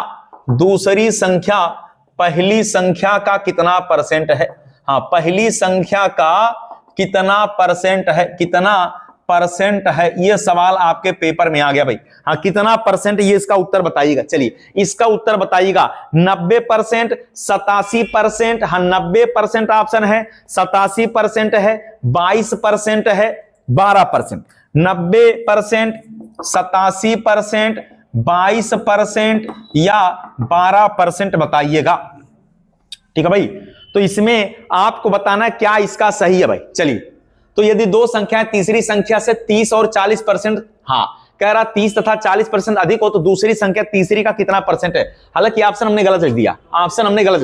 पहली संख्या का कितना परसेंट है? पहली संख्या का कितना परसेंट है? कितना परसेंट है? यह सवाल आपके पेपर में आ गया भाई। कितना परसेंट, ये इसका उत्तर बताइएगा। चलिए इसका उत्तर बताइएगा। 90%, 87%, 90% ऑप्शन है, 87% है, 22% है, 12%। 90%, 87%, 22% या 12% बताइएगा, ठीक है भाई। तो इसमें आपको बताना है क्या इसका सही है भाई। चलिए, तो यदि दो संख्याएं तीसरी संख्या से 30 और 40%, कह रहा 30 तथा 40% अधिक हो तो दूसरी संख्या तीसरी का कितना परसेंट है। हालांकि ऑप्शन हमने गलत लिख दिया, ऑप्शन हमने गलत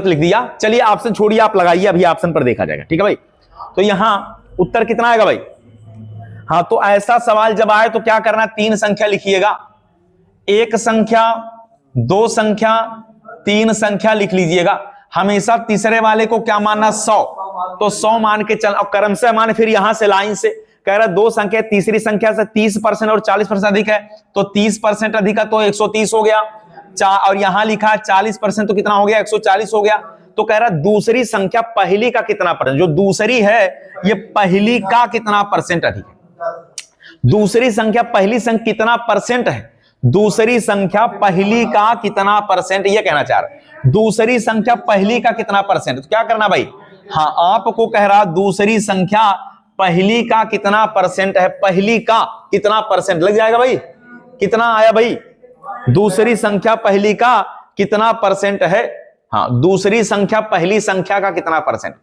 लिख दिया। चलिए ऑप्शन छोड़िए, आप लगाइए, अभी ऑप्शन पर देखा जाएगा। ठीक है भाई, तो यहां उत्तर कितना आएगा भाई। हाँ, तो ऐसा सवाल जब आए तो क्या करना, 3 संख्या लिखिएगा, 1 संख्या, 2 संख्या, 3 संख्या लिख लीजिएगा। हमेशा तीसरे वाले को क्या मानना, 100, तो 100 मान के चल, और क्रमशः मान, फिर यहां से लाइन से कह रहा 2 संख्या तीसरी संख्या से 30% और 40% अधिक है, तो 30% अधिक है तो 130 हो गया, और यहां लिखा 40% तो कितना हो गया, 140 हो गया। तो कह रहा दूसरी संख्या पहली का कितना परसेंट, जो दूसरी है ये पहली का कितना परसेंट अधिक है। दूसरी संख्या पहली संख्या कितना परसेंट है, दूसरी संख्या पहली का कितना परसेंट, ये कहना चाह रहा, दूसरी संख्या पहली का कितना परसेंट। तो क्या करना भाई, हाँ आपको कह रहा दूसरी संख्या पहली का कितना परसेंट है, पहली का कितना परसेंट लग जाएगा भाई, कितना आया भाई, दूसरी संख्या पहली का कितना परसेंट है। हाँ, दूसरी संख्या पहली संख्या का कितना परसेंट,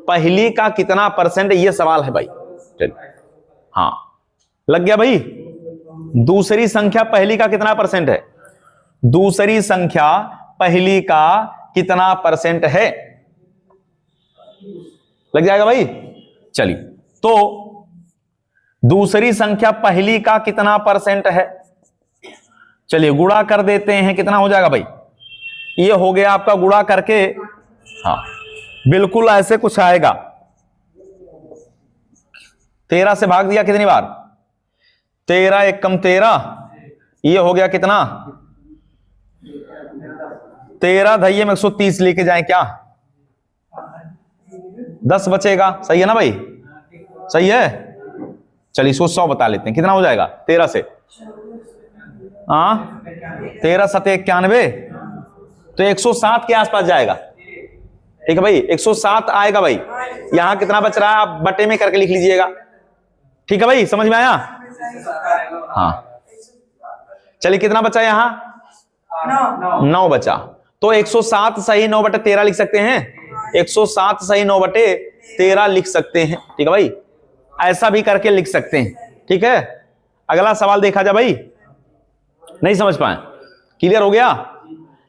पहली का कितना परसेंट, ये सवाल है भाई। चलिए, हाँ लग गया भाई, दूसरी संख्या पहली का कितना परसेंट है, दूसरी संख्या पहली का कितना परसेंट है, लग जाएगा भाई। चलिए, तो दूसरी संख्या पहली का कितना परसेंट है, चलिए गुणा कर देते हैं, कितना हो जाएगा भाई, ये हो गया आपका गुणा करके, हाँ बिल्कुल ऐसे कुछ आएगा। 13 से भाग दिया कितनी बार, 13 एकम 13, ये हो गया कितना 13 धैये में 130 लेके जाएं क्या, 10 बचेगा, सही है ना भाई, सही है। चलिए इसको 100 बता लेते हैं, कितना हो जाएगा 13 से, हाँ 13 7 91, तो 107 के आसपास जाएगा। ठीक है भाई, 107 आएगा भाई। यहां कितना बच रहा है आप बटे में करके लिख लीजिएगा। ठीक है भाई, समझ में आया। हाँ चलिए, कितना बचा यहां, 9 बचा, तो 107 सही 9 बटे 13 लिख सकते हैं, 107 सही 9 बटे 13 लिख सकते हैं। ठीक है भाई, ऐसा भी करके लिख सकते हैं। ठीक है, अगला सवाल देखा जाए भाई, नहीं समझ पाए, क्लियर हो गया।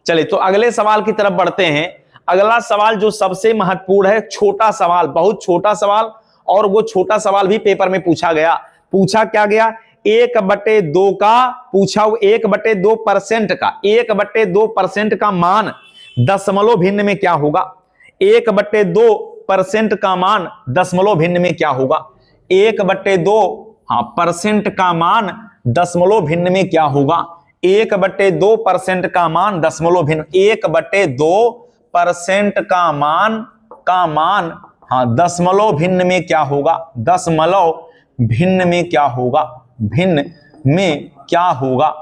चलिए तो अगले सवाल की तरफ बढ़ते हैं। अगला सवाल जो सबसे महत्वपूर्ण है, छोटा सवाल, बहुत छोटा सवाल, और वो छोटा सवाल भी पेपर में पूछा गया। पूछा क्या गया, 1/2 का पूछा, 1/2% का, 1/2% का मान दशमलव भिन्न में क्या होगा, 1/2% का मान दशमलव भिन्न में क्या होगा, 1/2 हाँ परसेंट का मान दशमलव भिन्न में क्या होगा, 1/2% का मान दशमलव भिन्न, 1/2% का मान हाँ दशमलव भिन्न में क्या होगा, दशमलव भिन्न में क्या होगा, भिन्न में क्या होगा।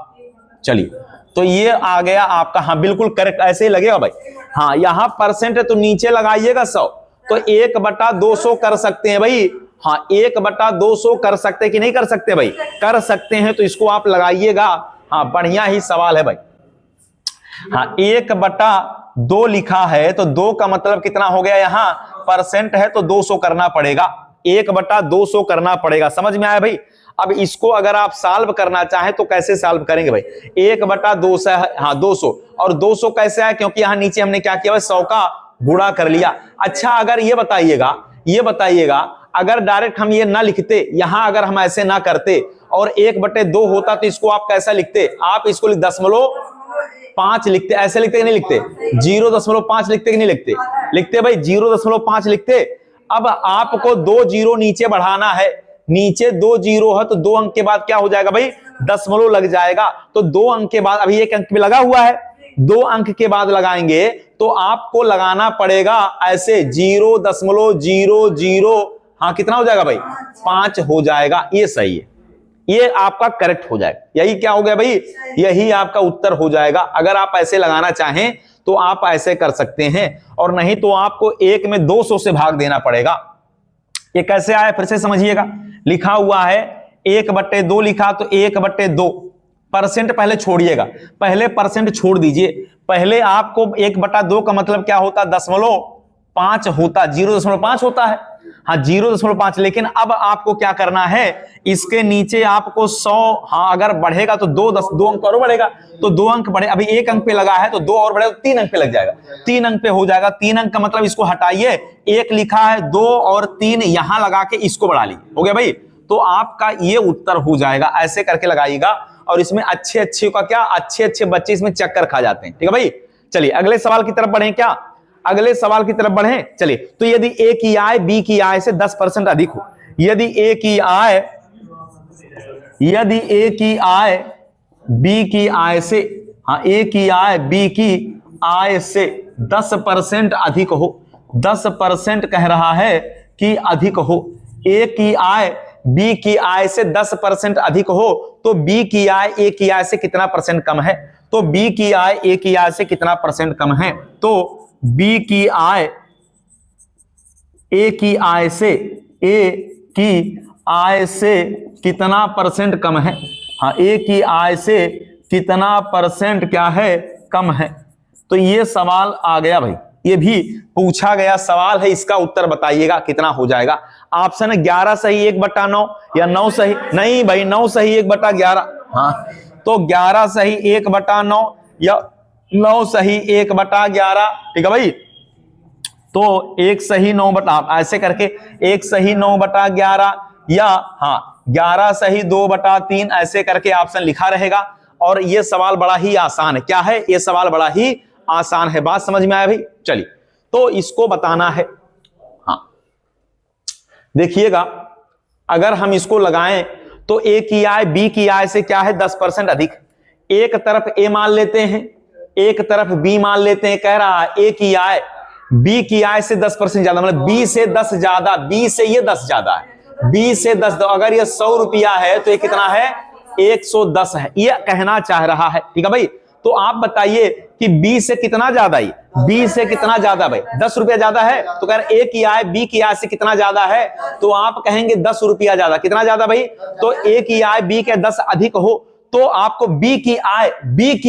चलिए तो ये आ गया आपका, हाँ बिल्कुल करेक्ट, ऐसे ही लगेगा भाई। हाँ यहां परसेंट है तो नीचे लगाइएगा 100, तो 1/200 कर सकते हैं भाई। हाँ 1/200 कर सकते कि नहीं कर सकते भाई, कर सकते हैं, तो इसको आप लगाइएगा। हाँ बढ़िया ही सवाल है भाई। हाँ 1/2 लिखा है तो 2 का मतलब कितना हो गया, यहां परसेंट है तो 200 करना पड़ेगा, 1/200 करना पड़ेगा। समझ में आया भाई। अब इसको अगर आप सॉल्व करना चाहें तो कैसे सॉल्व करेंगे भाई, 1/200 है, हाँ 200, और 200 कैसे आया, क्योंकि यहां नीचे हमने क्या किया, 100 का गुणा कर लिया। अच्छा अगर ये बताइएगा अगर डायरेक्ट हम ये ना लिखते, यहां अगर हम ऐसे ना करते और 1/2 होता तो इसको आप कैसा लिखते, आप इसको 0.5 लिखते, ऐसे लिखते कि नहीं लिखते, 0.5 लिखते कि नहीं लिखते, लिखते भाई 0.5 लिखते। अब आपको 2 जीरो नीचे बढ़ाना है, नीचे 2 जीरो है तो 2 अंक के बाद क्या हो जाएगा भाई, दशमलव लग जाएगा। तो 2 अंक के बाद, अभी 1 अंक में लगा हुआ है, 2 अंक के बाद लगाएंगे तो आपको लगाना पड़ेगा ऐसे 0.00, हाँ कितना हो जाएगा भाई, 5 हो जाएगा। ये सही है, ये आपका करेक्ट हो जाएगा। यही क्या हो गया भाई, यही आपका उत्तर हो जाएगा। अगर आप ऐसे लगाना चाहें तो आप ऐसे कर सकते हैं, और नहीं तो आपको 1 में 200 से भाग देना पड़ेगा। ये कैसे आया फिर से समझिएगा, लिखा हुआ है 1/2 लिखा, तो 1/2 परसेंट पहले छोड़िएगा, पहले परसेंट छोड़ दीजिए। पहले आपको 1/2 का मतलब क्या होता, 0.5 होता, 0.5 होता है। हाँ 0.5, लेकिन अब आपको क्या करना है, इसके नीचे आपको 100, हाँ अगर बढ़ेगा तो 2 अंक और बढ़ेगा, तो 2 अंक बढ़े, अभी 1 अंक पे लगा है तो 2 और बढ़ेगा तो 3 अंक पे लग जाएगा, 3 अंक पे हो जाएगा। 3 अंक का मतलब इसको हटाइए, 1 लिखा है, 2 और 3 यहां लगा के इसको बढ़ा लीजिए, हो गया भाई। तो आपका ये उत्तर हो जाएगा, ऐसे करके लगाइएगा। और इसमें अच्छे अच्छे का क्या, अच्छे अच्छे बच्चे इसमें चक्कर खा जाते हैं, ठीक है भाई। चलिए अगले सवाल की तरफ बढ़े, क्या अगले सवाल की तरफ बढ़े। चलिए, तो यदि ए की आय बी की आय से 10% अधिक हो, यदि ए की आय बी की आय से, हाँ ए की आय बी की आय से 10% अधिक हो, 10% कह रहा है कि अधिक हो, ए की आय बी की आय से 10% अधिक हो, तो बी की आय ए की आय से कितना परसेंट कम है, तो बी की आय ए की आय से कितना परसेंट कम है, तो बी की आय ए की आय से, ए की आय से कितना परसेंट कम है, हाँ ए की आय से कितना परसेंट क्या है, कम है। तो ये सवाल आ गया भाई, ये भी पूछा गया सवाल है, इसका उत्तर बताइएगा कितना हो जाएगा। ऑप्शन है 11 सही 1/9 या 9 सही, नहीं भाई 9 सही 1/11, हाँ तो 11 सही 1/9 या 9 सही 1/11, ठीक है भाई। तो 1 सही 9 ऐसे करके 1 सही 9/11 या हाँ 11 सही 2/3 ऐसे करके ऑप्शन लिखा रहेगा। और ये सवाल बड़ा ही आसान है, क्या है ये सवाल बड़ा ही आसान है, बात समझ में आया भाई। चलिए तो इसको बताना है, हाँ देखिएगा अगर हम इसको लगाएं तो ए की आय बी की आय से क्या है 10% अधिक, एक तरफ ए मान लेते हैं, एक तरफ बी मान लेते हैं, कह रहा है ए की आय बी की आय से 10% ज्यादा, मतलब बी से 10 ज्यादा, बी से ये 10 ज्यादा है, बी से 10, अगर ये 100 रुपया है तो ये कितना है 110 है, ये कहना चाह रहा है, ठीक है भाई। तो आप बताइए कि बी से कितना ज्यादा है, बी से कितना ज्यादा भाई, 10 रुपया ज्यादा है, तो कह रहे ए की आय बी की आय से कितना ज्यादा है, तो आप कहेंगे 10 रुपया ज्यादा, कितना ज्यादा भाई, तो ए की आय बी के 10 अधिक हो, तो आपको बी की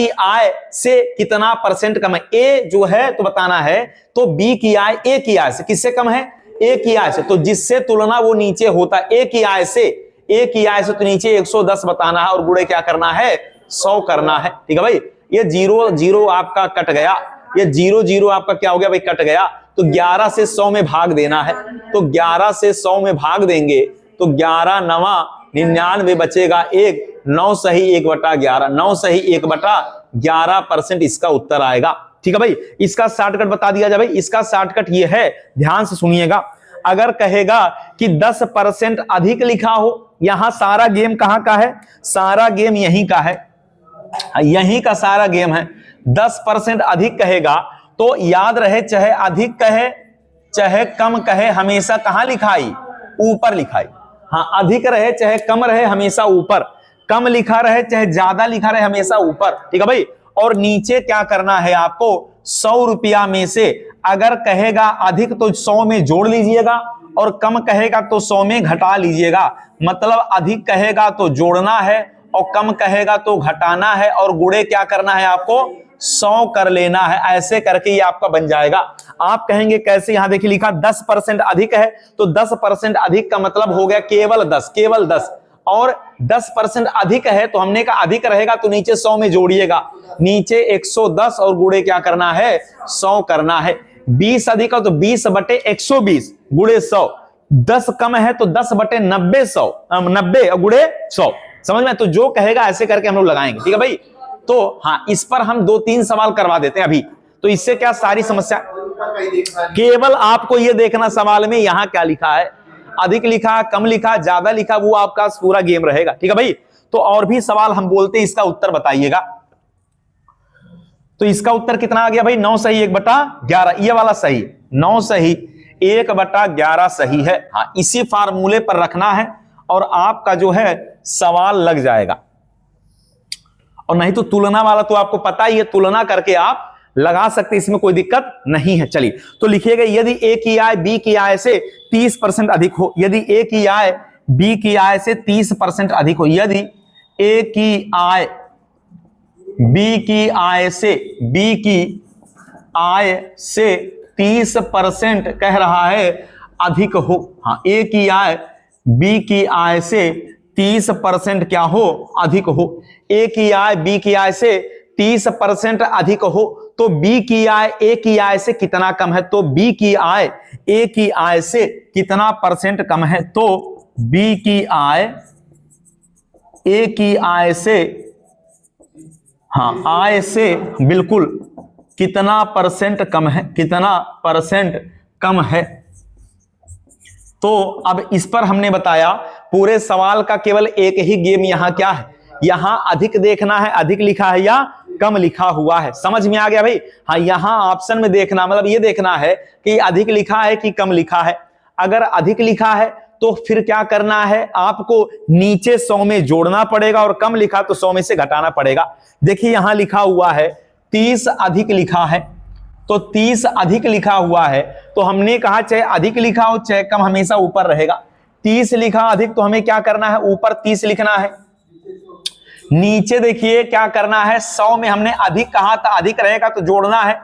आय से कितना परसेंट कम है, ए जो है तो बताना है, तो बी की आय ए की आय से किससे कम है, ए की आय से, तो जिससे तुलना वो नीचे होता है ए की आय से, ए की आय से तो नीचे 110 बताना है और गुणे क्या करना है 100 करना है, ठीक है भाई। ये 0 आपका कट गया, ये 0 आपका क्या हो गया भाई कट गया, तो 11 से 100 में भाग देना है, तो 11 से 100 में भाग देंगे तो 11 9 99 बचेगा 1, 9 सही 1/11, 9 सही 1/11% इसका उत्तर आएगा, ठीक है भाई। इसका शॉर्टकट बता दिया जाए भाई, इसका शॉर्टकट ये है, ध्यान से सुनिएगा। अगर कहेगा कि 10% अधिक लिखा हो, यहां सारा गेम कहां का है, सारा गेम यहीं का है, यहीं का सारा गेम है। 10% अधिक कहेगा तो याद रहे चाहे अधिक कहे चाहे कम कहे हमेशा कहां लिखाई, ऊपर लिखाई, हाँ अधिक रहे चाहे कम रहे हमेशा ऊपर, कम लिखा रहे चाहे ज्यादा लिखा रहे हमेशा ऊपर, ठीक है भाई। और नीचे क्या करना है आपको 100 रुपया में से अगर कहेगा अधिक तो 100 में जोड़ लीजिएगा और कम कहेगा तो 100 में घटा लीजिएगा, मतलब अधिक कहेगा तो जोड़ना है और कम कहेगा तो घटाना है और गुणे क्या करना है आपको 100 कर लेना है, ऐसे करके ये आपका बन जाएगा। आप कहेंगे कैसे, यहां देखिए लिखा 10% अधिक है, तो 10% अधिक का मतलब हो गया केवल 10, केवल 10, और 10% अधिक है तो हमने कहा अधिक रहेगा तो नीचे 100 में जोड़िएगा, नीचे 110 और गुणे क्या करना है 100 करना है। 20 अधिक है तो 20/120 गुणे 100, 10 कम है तो 10/90 100, 90 और गुणे 100, समझ में। तो जो कहेगा ऐसे करके हम लोग लगाएंगे, ठीक है भाई। तो हाँ इस पर हम 2-3 सवाल करवा देते हैं अभी, तो इससे क्या सारी समस्या, केवल आपको ये देखना सवाल में यहां क्या लिखा है, अधिक लिखा कम लिखा ज्यादा लिखा, वो आपका पूरा गेम रहेगा, ठीक है भाई। तो और भी सवाल हम बोलते हैं, इसका उत्तर बताइएगा। तो इसका उत्तर कितना आ गया भाई 9 सही 1/11, ये वाला सही 9 सही 1/11 सही है, हाँ इसी फार्मूले पर रखना है और आपका जो है सवाल लग जाएगा। और नहीं तो तुलना वाला तो आपको पता ही है, तुलना करके आप लगा सकते, इसमें कोई दिक्कत नहीं है। चलिए तो लिखिएगा यदि ए की आय बी की आय से 30% अधिक हो, यदि ए की आय बी की आय से 30% अधिक हो, यदि ए की आय बी की आय से 30% कह रहा है अधिक हो। हाँ, ए की आय बी की आय से 30% क्या हो, अधिक हो। ए की आय बी की आय से 30% अधिक हो तो बी की आय ए की आय से कितना कम है, तो बी की आय ए की आय से कितना परसेंट कम है, तो बी की आय ए की आय से, हाँ, आय से बिल्कुल कितना परसेंट कम है, कितना परसेंट कम है। तो अब इस पर हमने बताया पूरे सवाल का केवल एक ही गेम यहां क्या है, यहां अधिक देखना है, अधिक लिखा है या कम लिखा हुआ है। समझ में आ गया भाई? हाँ, यहां ऑप्शन में देखना मतलब ये देखना है कि अधिक लिखा है कि कम लिखा है। अगर अधिक लिखा है तो फिर क्या करना है, आपको नीचे 100 में जोड़ना पड़ेगा और कम लिखा तो 100 में से घटाना पड़ेगा। देखिए यहां लिखा हुआ है 30 अधिक लिखा है, तो 30 अधिक लिखा हुआ है तो हमने कहा चाहे अधिक लिखा हो चाहे कम हमेशा ऊपर रहेगा। 30 लिखा अधिक तो हमें क्या करना है, ऊपर 30 लिखना है। नीचे देखिए क्या करना है, 100 में हमने अधिक कहा था, अधिक रहेगा तो जोड़ना है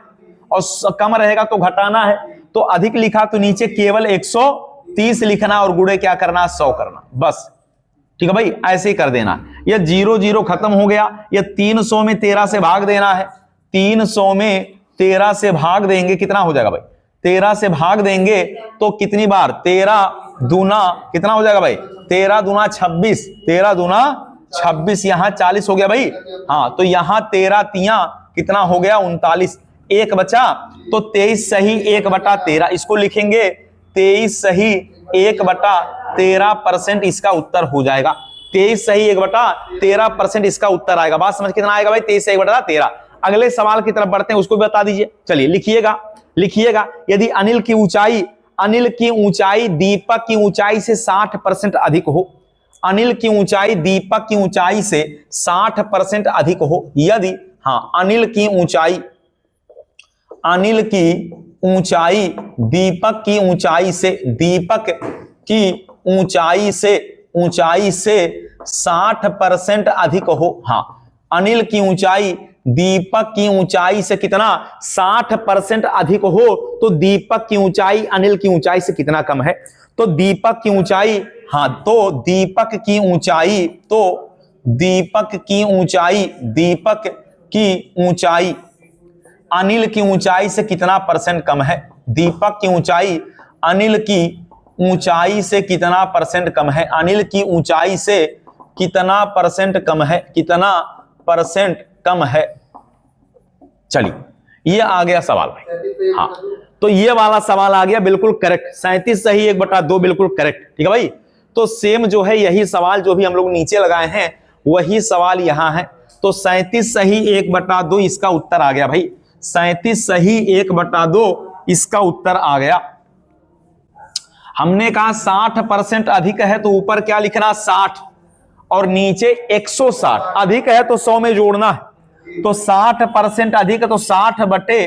और कम रहेगा तो घटाना है। तो अधिक लिखा तो नीचे केवल 130 लिखना और गुणे क्या करना, 100 करना, बस। ठीक है भाई, ऐसे ही कर देना। ये 0 0 खत्म हो गया। ये 300 में 13 से भाग देना है। 300 में 13 से भाग देंगे कितना हो जाएगा भाई, 13 से भाग देंगे तो कितनी बार, 13 दूना कितना हो जाएगा भाई, 13 दूना 26, 13 दूना 26, यहां 40 हो गया भाई। हाँ, तो यहां 13 तिया कितना हो गया, 39, एक बचा तो 23 सही 1/13, इसको लिखेंगे 23 सही 1/13% इसका उत्तर हो जाएगा। 23 सही 1/13% इसका उत्तर आएगा। बात समझ कितना आएगा भाई, 23 सही 1/13। अगले सवाल की तरफ बढ़ते हैं, उसको भी बता दीजिए। चलिए लिखिएगा यदि अनिल की ऊंचाई दीपक की ऊंचाई से 60% अधिक हो, अनिल की ऊंचाई दीपक की ऊंचाई से 60% अधिक हो, यदि, हाँ, अनिल की ऊंचाई दीपक की ऊंचाई से 60% अधिक हो। हाँ, अनिल की ऊंचाई दीपक की ऊंचाई से कितना, 60% अधिक हो तो दीपक की ऊंचाई अनिल की ऊंचाई से कितना कम है, तो दीपक की ऊंचाई, हाँ, तो दीपक की ऊंचाई अनिल की ऊंचाई से कितना परसेंट कम है, दीपक की ऊंचाई अनिल की ऊंचाई से कितना परसेंट कम है, अनिल की ऊंचाई से कितना परसेंट कम है, कितना परसेंट कम है। चलिए, ये आ गया सवाल भाई। हाँ, तो ये वाला सवाल आ गया बिल्कुल करेक्ट, 37 सही 1/2 बिल्कुल करेक्ट। ठीक है भाई, तो सेम जो है यही सवाल जो भी हम लोग नीचे लगाए हैं वही सवाल यहां है। तो 37 सही 1/2 इसका उत्तर आ गया भाई, 37 सही 1/2 इसका उत्तर आ गया। हमने कहा 60% अधिक है तो ऊपर क्या लिखना, 60 और नीचे 160, अधिक है तो 100 में जोड़ना है। तो 60% अधिक है तो 60 बटे,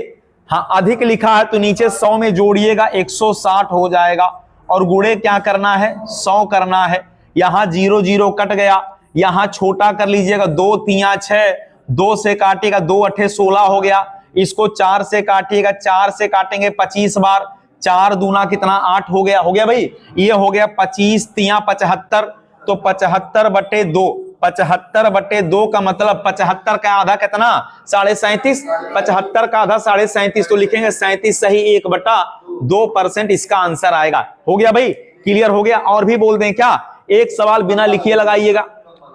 हाँ, अधिक लिखा है तो नीचे 100 में जोड़िएगा 160 हो जाएगा और गुणे क्या करना है, 100 करना है। यहां 0 0 कट गया, यहां छोटा कर लीजिएगा, 2 3 6, 2 से काटिएगा 2 8 16 हो गया। इसको 4 से काटिएगा, 4 से काटेंगे 25 बार, 4 दूना कितना 8 हो गया भाई। ये हो गया 25 3 75, तो 75/2, 75/2 का मतलब 75 का आधा कितना, 37.5, 75 का आधा 37.5, तो लिखेंगे 37 सही 1/2% इसका आंसर आएगा। हो गया भाई, क्लियर हो गया। और भी बोल दें क्या, एक सवाल बिना लिखिए लगाइएगा।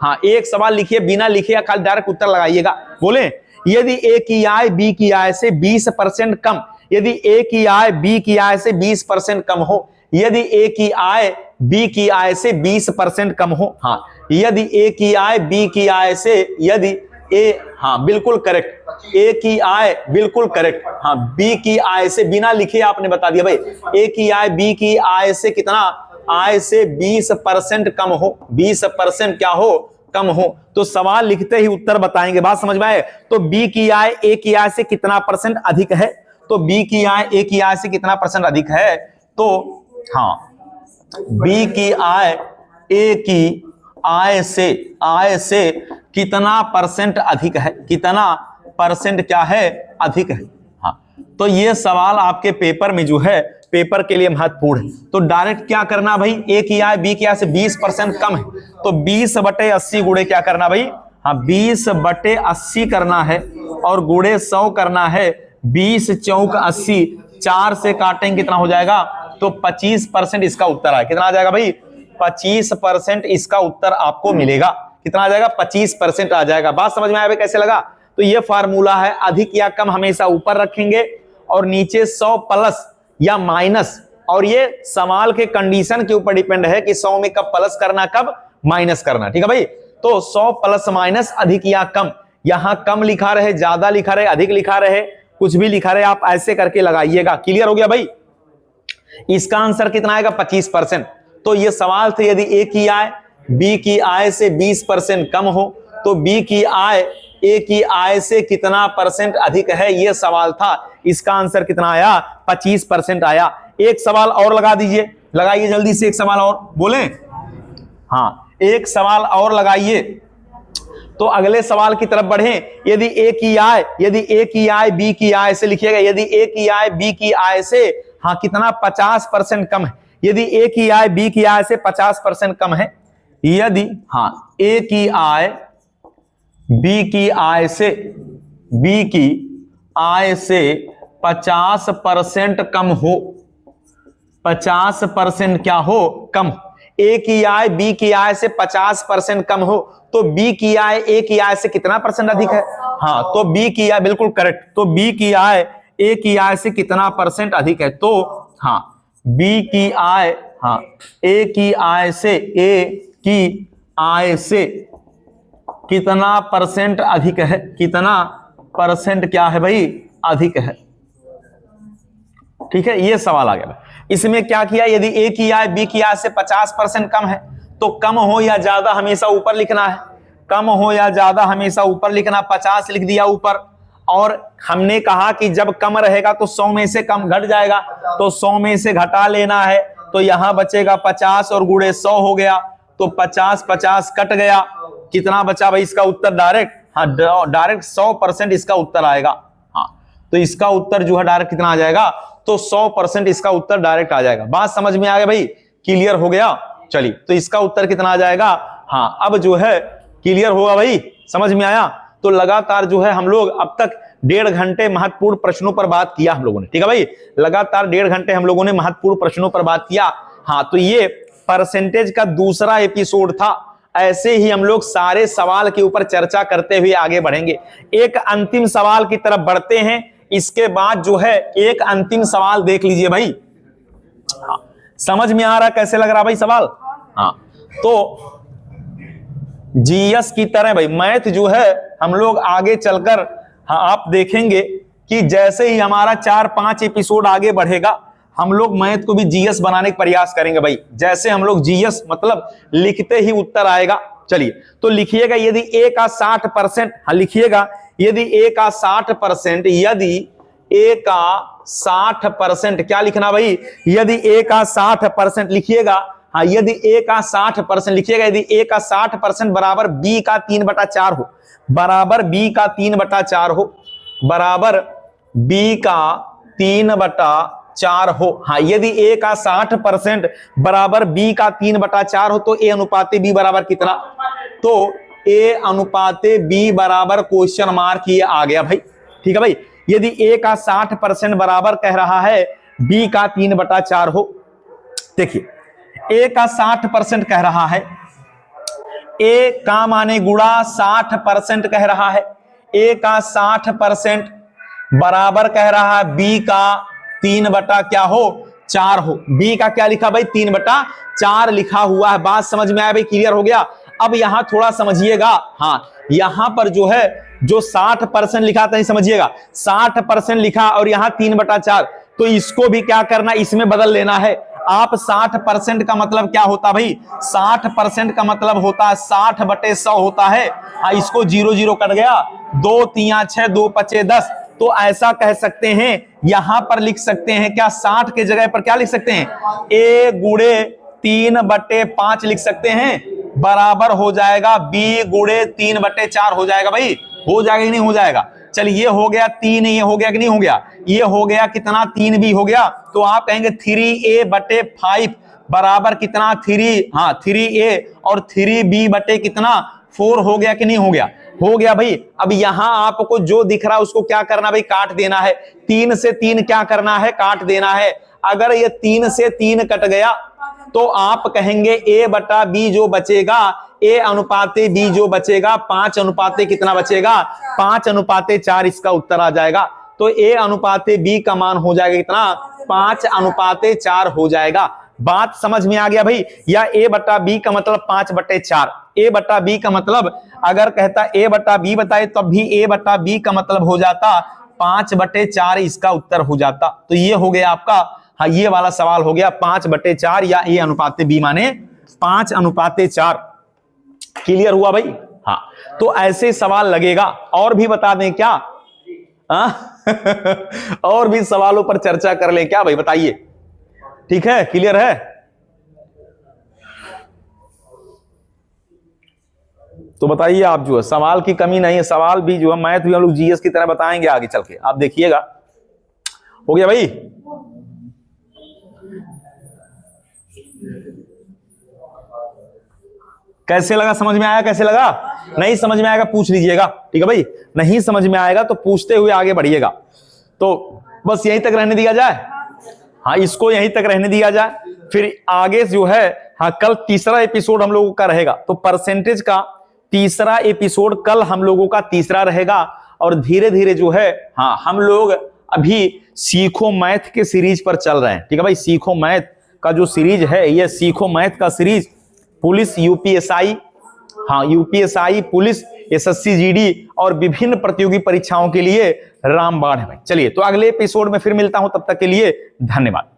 हाँ, एक सवाल लिखिए बिना लिखे, खाली डायरेक्ट उत्तर लगाइएगा। बोले, यदि ए की आय बी की आय से 20% कम, यदि ए की आय बी की आय से 20% कम हो, यदि ए की आय बी की आय से 20% कम हो, हाँ, यदि ए की आय बी की आय से, यदि ए, हाँ बिल्कुल करेक्ट, ए की आय बिल्कुल करेक्ट, हाँ, बी की आय से, बिना लिखे आपने बता दिया भाई, ए की आय बी की आय से कितना, आय से 20% कम हो, 20% क्या हो, कम हो। तो सवाल लिखते ही उत्तर बताएंगे। बात समझ में आए? तो बी की आय ए की आय से कितना परसेंट अधिक है, तो बी की आय ए की आय से कितना परसेंट अधिक है, तो हाँ, बी की आय ए की आय से कितना परसेंट अधिक है, कितना परसेंट क्या है, अधिक है। हाँ, तो ये सवाल आपके पेपर में जो है पेपर के लिए महत्वपूर्ण है। तो डायरेक्ट क्या करना भाई, ए की आय बी की आय से 20% कम है, तो 20/80 गुणे क्या करना भाई, हाँ 20/80 करना है और गुणे 100 करना है। 20 चौक 80, 4 से काटेंगे कितना हो जाएगा, तो 25% इसका उत्तर आया। कितना आ जाएगा भाई, 25% इसका उत्तर आपको मिलेगा। कितना आ जाएगा, 25% आ जाएगा। बात समझ में आया भाई, कैसे लगा? तो ये फार्मूला है, अधिक या कम हमेशा ऊपर रखेंगे और नीचे 100 प्लस या माइनस, और ये सवाल के कंडीशन के ऊपर डिपेंड है कि 100 में कब प्लस करना कब माइनस करना। ठीक है भाई, तो 100 प्लस माइनस अधिक या कम, यहां कम लिखा रहे, ज्यादा लिखा रहे, अधिक लिखा रहे, कुछ भी लिखा रहे, आप ऐसे करके लगाइएगा। क्लियर हो गया भाई? इसका आंसर कितना आएगा, 25%। तो ये सवाल थे, यदि ए की आय बी की आय से 20% कम हो तो बी की आय ए की आय से कितना परसेंट अधिक है, यह सवाल था। इसका आंसर कितना आया, 25% आया। एक सवाल और लगा दीजिए, लगाइए जल्दी से एक सवाल और, बोले? हाँ, एक सवाल और लगाइए तो अगले सवाल की तरफ बढ़े। यदि ए की आय बी की आय से, लिखिएगा, यदि ए की आय बी की आय से हाँ कितना 50% कम है, यदि ए की आय बी की आय से 50% कम है, यदि हाँ ए की आय बी की आय से 50% कम हो, 50% क्या हो, कम। ए की आय बी की आय से 50% कम हो तो बी की आय ए की आय से कितना परसेंट अधिक है, हाँ तो बी की आय, बिल्कुल करेक्ट, तो बी की आय ए की आय से कितना परसेंट अधिक है, तो हाँ बी की आय हाँ ए की आय से कितना परसेंट अधिक है, कितना परसेंट क्या है भाई, अधिक है। ठीक है, ये सवाल आ गया। इसमें क्या किया, यदि ए की आय बी की आय से 50% कम है तो कम हो या ज्यादा हमेशा ऊपर लिखना है, कम हो या ज्यादा हमेशा ऊपर लिखना। 50 लिख दिया ऊपर, और हमने कहा कि जब कम रहेगा तो 100 में से कम घट जाएगा, तो 100 में से घटा लेना है, तो यहां बचेगा 50 और गुणे 100 हो गया, तो 50 कट गया, कितना बचा भाई, इसका उत्तर डायरेक्ट, हाँ डायरेक्ट 100% इसका उत्तर आएगा। हाँ, तो इसका उत्तर जो है डायरेक्ट कितना आ जाएगा, तो 100% इसका उत्तर डायरेक्ट आ जाएगा। बात समझ में आ गया भाई, क्लियर हो गया? चलिए, तो इसका उत्तर कितना आ जाएगा, हाँ अब जो है क्लियर होगा भाई, समझ में आया? तो लगातार जो है हम लोग अब तक 1.5 घंटे महत्वपूर्ण प्रश्नों पर बात किया हम लोगों ने। ठीक है भाई, लगातार 1.5 घंटे हम लोगों ने महत्वपूर्ण प्रश्नों पर बात किया। हाँ, तो ये परसेंटेज का दूसरा एपिसोड था। ऐसे ही हम लोग सारे सवाल के ऊपर चर्चा करते हुए आगे बढ़ेंगे। एक अंतिम सवाल की तरफ बढ़ते हैं, इसके बाद जो है एक अंतिम सवाल देख लीजिए भाई। हाँ, समझ में आ रहा, कैसे लग रहा भाई सवाल? हाँ, तो जीएस की तरह भाई मैथ जो है हम लोग आगे चलकर, हाँ आप देखेंगे कि जैसे ही हमारा 4-5 एपिसोड आगे बढ़ेगा, हम लोग मैथ को भी जीएस बनाने का प्रयास करेंगे भाई। जैसे हम लोग जीएस मतलब लिखते ही उत्तर आएगा। चलिए, तो लिखिएगा, यदि ए का 60%, हाँ लिखिएगा, यदि ए का 60%, यदि ए का 60%, क्या लिखना भाई, यदि ए का 60% लिखिएगा, हाँ यदि ए का 60% लिखिएगा, यदि ए का 60% बराबर बी का 3/4 हो, बराबर बी का 3/4 हो, बराबर बी का 3/4 हो। हाँ, यदि ए का 60% बराबर बी का 3/4 हो तो ए अनुपाते बी बराबर कितना, तो ए अनुपाते बी बराबर क्वेश्चन मार्क, ये आ गया भाई। ठीक है भाई, यदि ए का 60% बराबर कह रहा है बी का 3/4 हो, देखिए ए का 60% कह रहा है, ए का माने गुणा 60% कह रहा है, ए का 60% बराबर कह रहा है बी का 3/4 हो। बी का क्या लिखा भाई, 3/4 लिखा हुआ है। बात समझ में आया भाई, क्लियर हो गया? अब यहां थोड़ा समझिएगा, हाँ यहां पर जो है जो 60% लिखा था, समझिएगा 60% लिखा और यहां 3/4, तो इसको भी क्या करना, इसमें बदल लेना है। आप 60% का मतलब क्या होता भाई, 60% का मतलब होता है 60/100 होता है। इसको 0 कट गया, 2 3 6 2 5 10, तो ऐसा कह सकते हैं, यहां पर लिख सकते हैं क्या, 60 के जगह पर क्या लिख सकते हैं, a गुणे 3/5 लिख सकते हैं, बराबर हो जाएगा b गुणे 3/4 हो जाएगा भाई, हो जाएगा कि नहीं हो जाएगा? चलिए ये हो गया 3, ये हो गया कि नहीं हो गया, ये हो गया कितना 3 भी हो गया, तो आप कहेंगे 3a/5 बराबर कितना 3a और 3b बटे कितना 4 हो गया कि नहीं हो गया, हो गया भाई। अब यहां आपको जो दिख रहा है उसको क्या करना भाई, काट देना है। 3 से 3 क्या करना है, काट देना है। अगर ये 3 से 3 कट गया तो आप कहेंगे a/b जो बचेगा, a/b जो बचेगा 5/, कितना बचेगा 5/4, इसका उत्तर आ जाएगा। तो a/b का मान हो जाएगा कितना 5/4 हो जाएगा। बात समझ में आ गया भाई। या a/b का मतलब 5/4, a/b का मतलब अगर कहता a/b बताए तब भी a/b का मतलब हो जाता 5/4, इसका उत्तर हो जाता। तो ये हो गया आपका, हाँ ये वाला सवाल हो गया 5/4 या a/b माने 5/4। क्लियर हुआ भाई। हाँ तो ऐसे सवाल लगेगा। और भी बता दें क्या, और भी सवालों पर चर्चा कर लें क्या भाई, बताइए। ठीक है, क्लियर है। तो बताइए आप, जो है सवाल की कमी नहीं है, सवाल भी जो है मैथ भी हम लोग जीएस की तरह बताएंगे आगे चल के, आप देखिएगा। हो गया भाई। कैसे लगा, समझ में आया, कैसे लगा? नहीं समझ में आएगा पूछ लीजिएगा, ठीक है भाई। नहीं समझ में आएगा तो पूछते हुए आगे बढ़िएगा। तो बस यहीं तक रहने दिया जाए, हाँ इसको यहीं तक रहने दिया जाए। फिर आगे जो है, हाँ कल तीसरा एपिसोड हम लोगों का रहेगा। तो परसेंटेज का तीसरा एपिसोड कल हम लोगों का तीसरा रहेगा। और धीरे धीरे जो है, हाँ हम लोग अभी सीखो मैथ के सीरीज पर चल रहे हैं, ठीक है भाई। सीखो मैथ का जो सीरीज है, ये सीखो मैथ का सीरीज पुलिस, यूपीएसआई, हाँ यूपीएसआई, पुलिस, एसएससी, जीडी और विभिन्न प्रतियोगी परीक्षाओं के लिए रामबाण है भाई। चलिए तो अगले एपिसोड में फिर मिलता हूं, तब तक के लिए धन्यवाद।